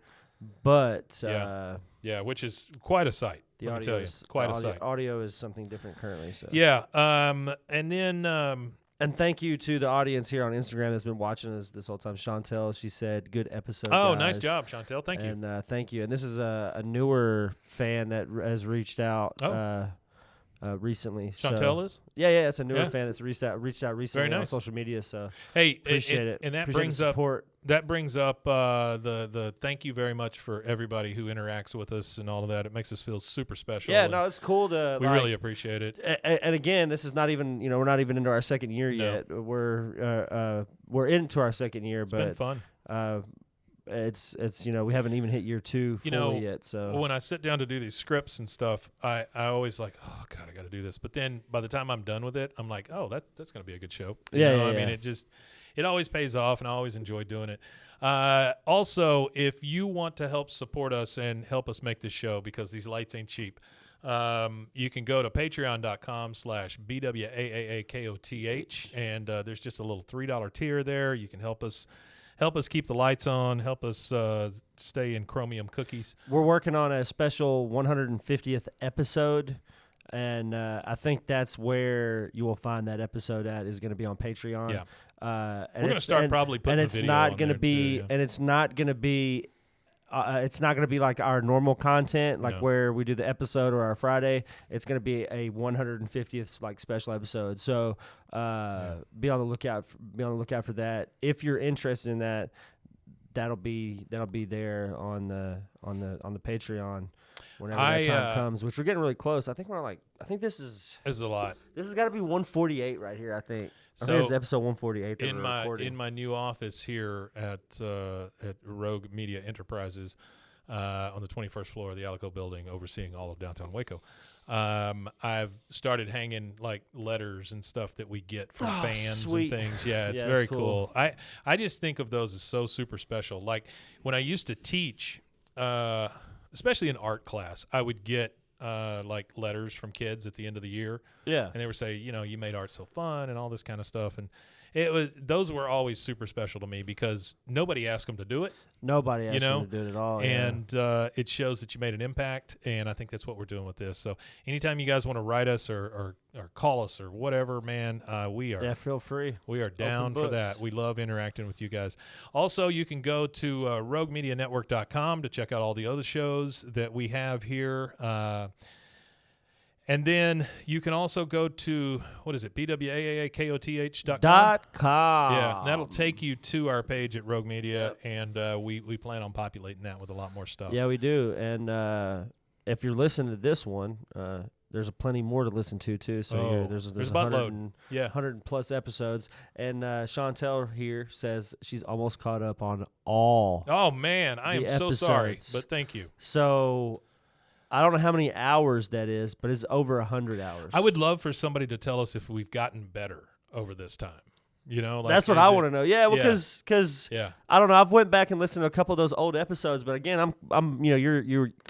but Yeah, which is quite a sight. the let me audio tell you. is Quite a sight. Audio is something different currently. So Yeah. And then and thank you to the audience here on Instagram that's been watching us this whole time. Chantel, she said, "Good episode." oh, guys." nice job, Chantel. Thank you. And thank you. And this is a newer fan that has reached out recently. Chantel is? Yeah, it's a newer Yeah. fan that's reached out recently on nice. social media. So Hey, appreciate it. And that Appreciate brings the up support. the thank you very much for everybody who interacts with us and all of that. It makes us feel super special. Yeah, and no, it's cool to. we really appreciate it. And again, this is not even we're not even into our second year No. yet. We're into our second year, It's but been fun. it's we haven't even hit year 2 fully yet. So when I sit down to do these scripts and stuff, I always like, oh God, I got to do this. But then by the time I'm done with it, I'm like, oh, that's going to be a good show. I mean, it always pays off, and I always enjoy doing it. Also, if you want to help support us and help us make this show, because these lights ain't cheap, you can go to patreon.com/BWAAAKOTH, and there's just a little $3 tier there. You can help us keep the lights on, help us stay in chromium cookies. We're working on a special 150th episode, and I think that's where you will find that episode at, is going to be on Patreon. Yeah. And we're going to start probably putting and the video it's not on going to there be too, and it's not going to be it's not going to be like our normal content, like where we do the episode or our Friday. It's going to be a 150th like special episode. So be on the lookout for that. If you're interested in that, that'll be there on the Patreon whenever that time comes, which we're getting really close. I think this is a lot. This has got to be 148 right here, I think. So I think it's episode 148 that we're recording. In my new office here at Rogue Media Enterprises on the 21st floor of the Alico building, overseeing all of downtown Waco, I've started hanging like letters and stuff that we get from fans sweet. And things. Yeah, it's very cool. I just think of those as so super special. Like when I used to teach, especially in art class, I would get like letters from kids at the end of the year. Yeah. And they would say, you made art so fun and all this kind of stuff. And those were always super special to me because nobody asked them to do it. Nobody asked them to do it at all. And it shows that you made an impact. And I think that's what we're doing with this. So anytime you guys want to write us or call us or whatever, man, we are. Yeah, feel free. We are down for that. We love interacting with you guys. Also, you can go to roguemedianetwork.com to check out all the other shows that we have here. And then you can also go to, what is it, BWAAAKOTH.com. Yeah, that'll take you to our page at Rogue Media, and we plan on populating that with a lot more stuff. Yeah, we do. And if you're listening to this one, there's plenty more to listen to, too. So there's a 100 plus episodes. And Chantel here says she's almost caught up on all. Oh, man, I am episodes. So sorry, but thank you. So I don't know how many hours that is, but it's over 100 hours. I would love for somebody to tell us if we've gotten better over this time. That's what I want to know. Yeah, well, because I don't know. I've went back and listened to a couple of those old episodes, but again,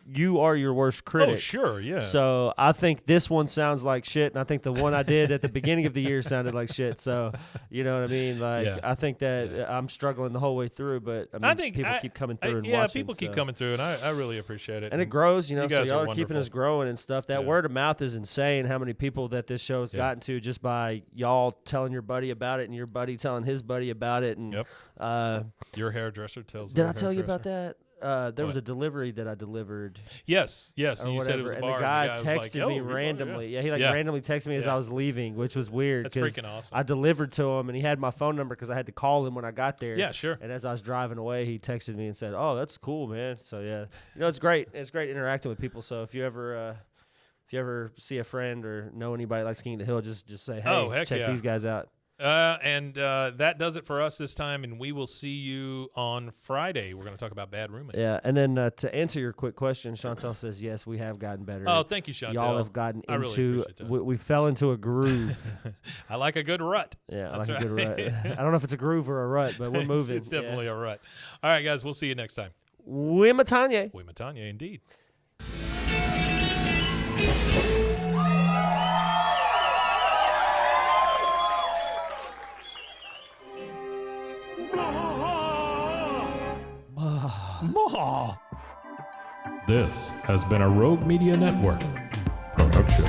you are your worst critic. Oh, sure, yeah. So I think this one sounds like shit, and I think the one I did at the beginning of the year sounded like shit. So you know what I mean? Like I think that I'm struggling the whole way through, but I think people keep coming through and watching. Yeah, people keep coming through, and I really appreciate it. And it grows, so guys y'all are are keeping us growing and stuff. That word of mouth is insane. How many people that this show has gotten to just by y'all telling your buddy about it and your buddy telling his buddy about it. And your hairdresser tells. Did I tell you about that? There was a delivery that I delivered. Yes. Or You whatever. said it was a and bar, the guy was texted like, me randomly. He randomly texted me as Yeah. I was leaving, which was weird. That's freaking awesome. I delivered to him, and he had my phone number because I had to call him when I got there. Yeah, sure. And as I was driving away, he texted me and said, "Oh, that's cool, man." So yeah, it's great. It's great interacting with people. So if you ever see a friend or know anybody that likes King of the Hill, just say, "Hey, check these guys out." And that does it for us this time, and we will see you on Friday. We're going to talk about bad roommates. Yeah, and then to answer your quick question, Chantel says, yes, we have gotten better. Oh, thank you, Chantel. Y'all have gotten I really into, appreciate that. we fell into a groove. I like a good rut. Yeah, That's I like right. a good rut. I don't know if it's a groove or a rut, but we're moving. It's definitely a rut. All right, guys, we'll see you next time. Wimatanya. Wimatanya, indeed. This has been a Rogue Media Network production.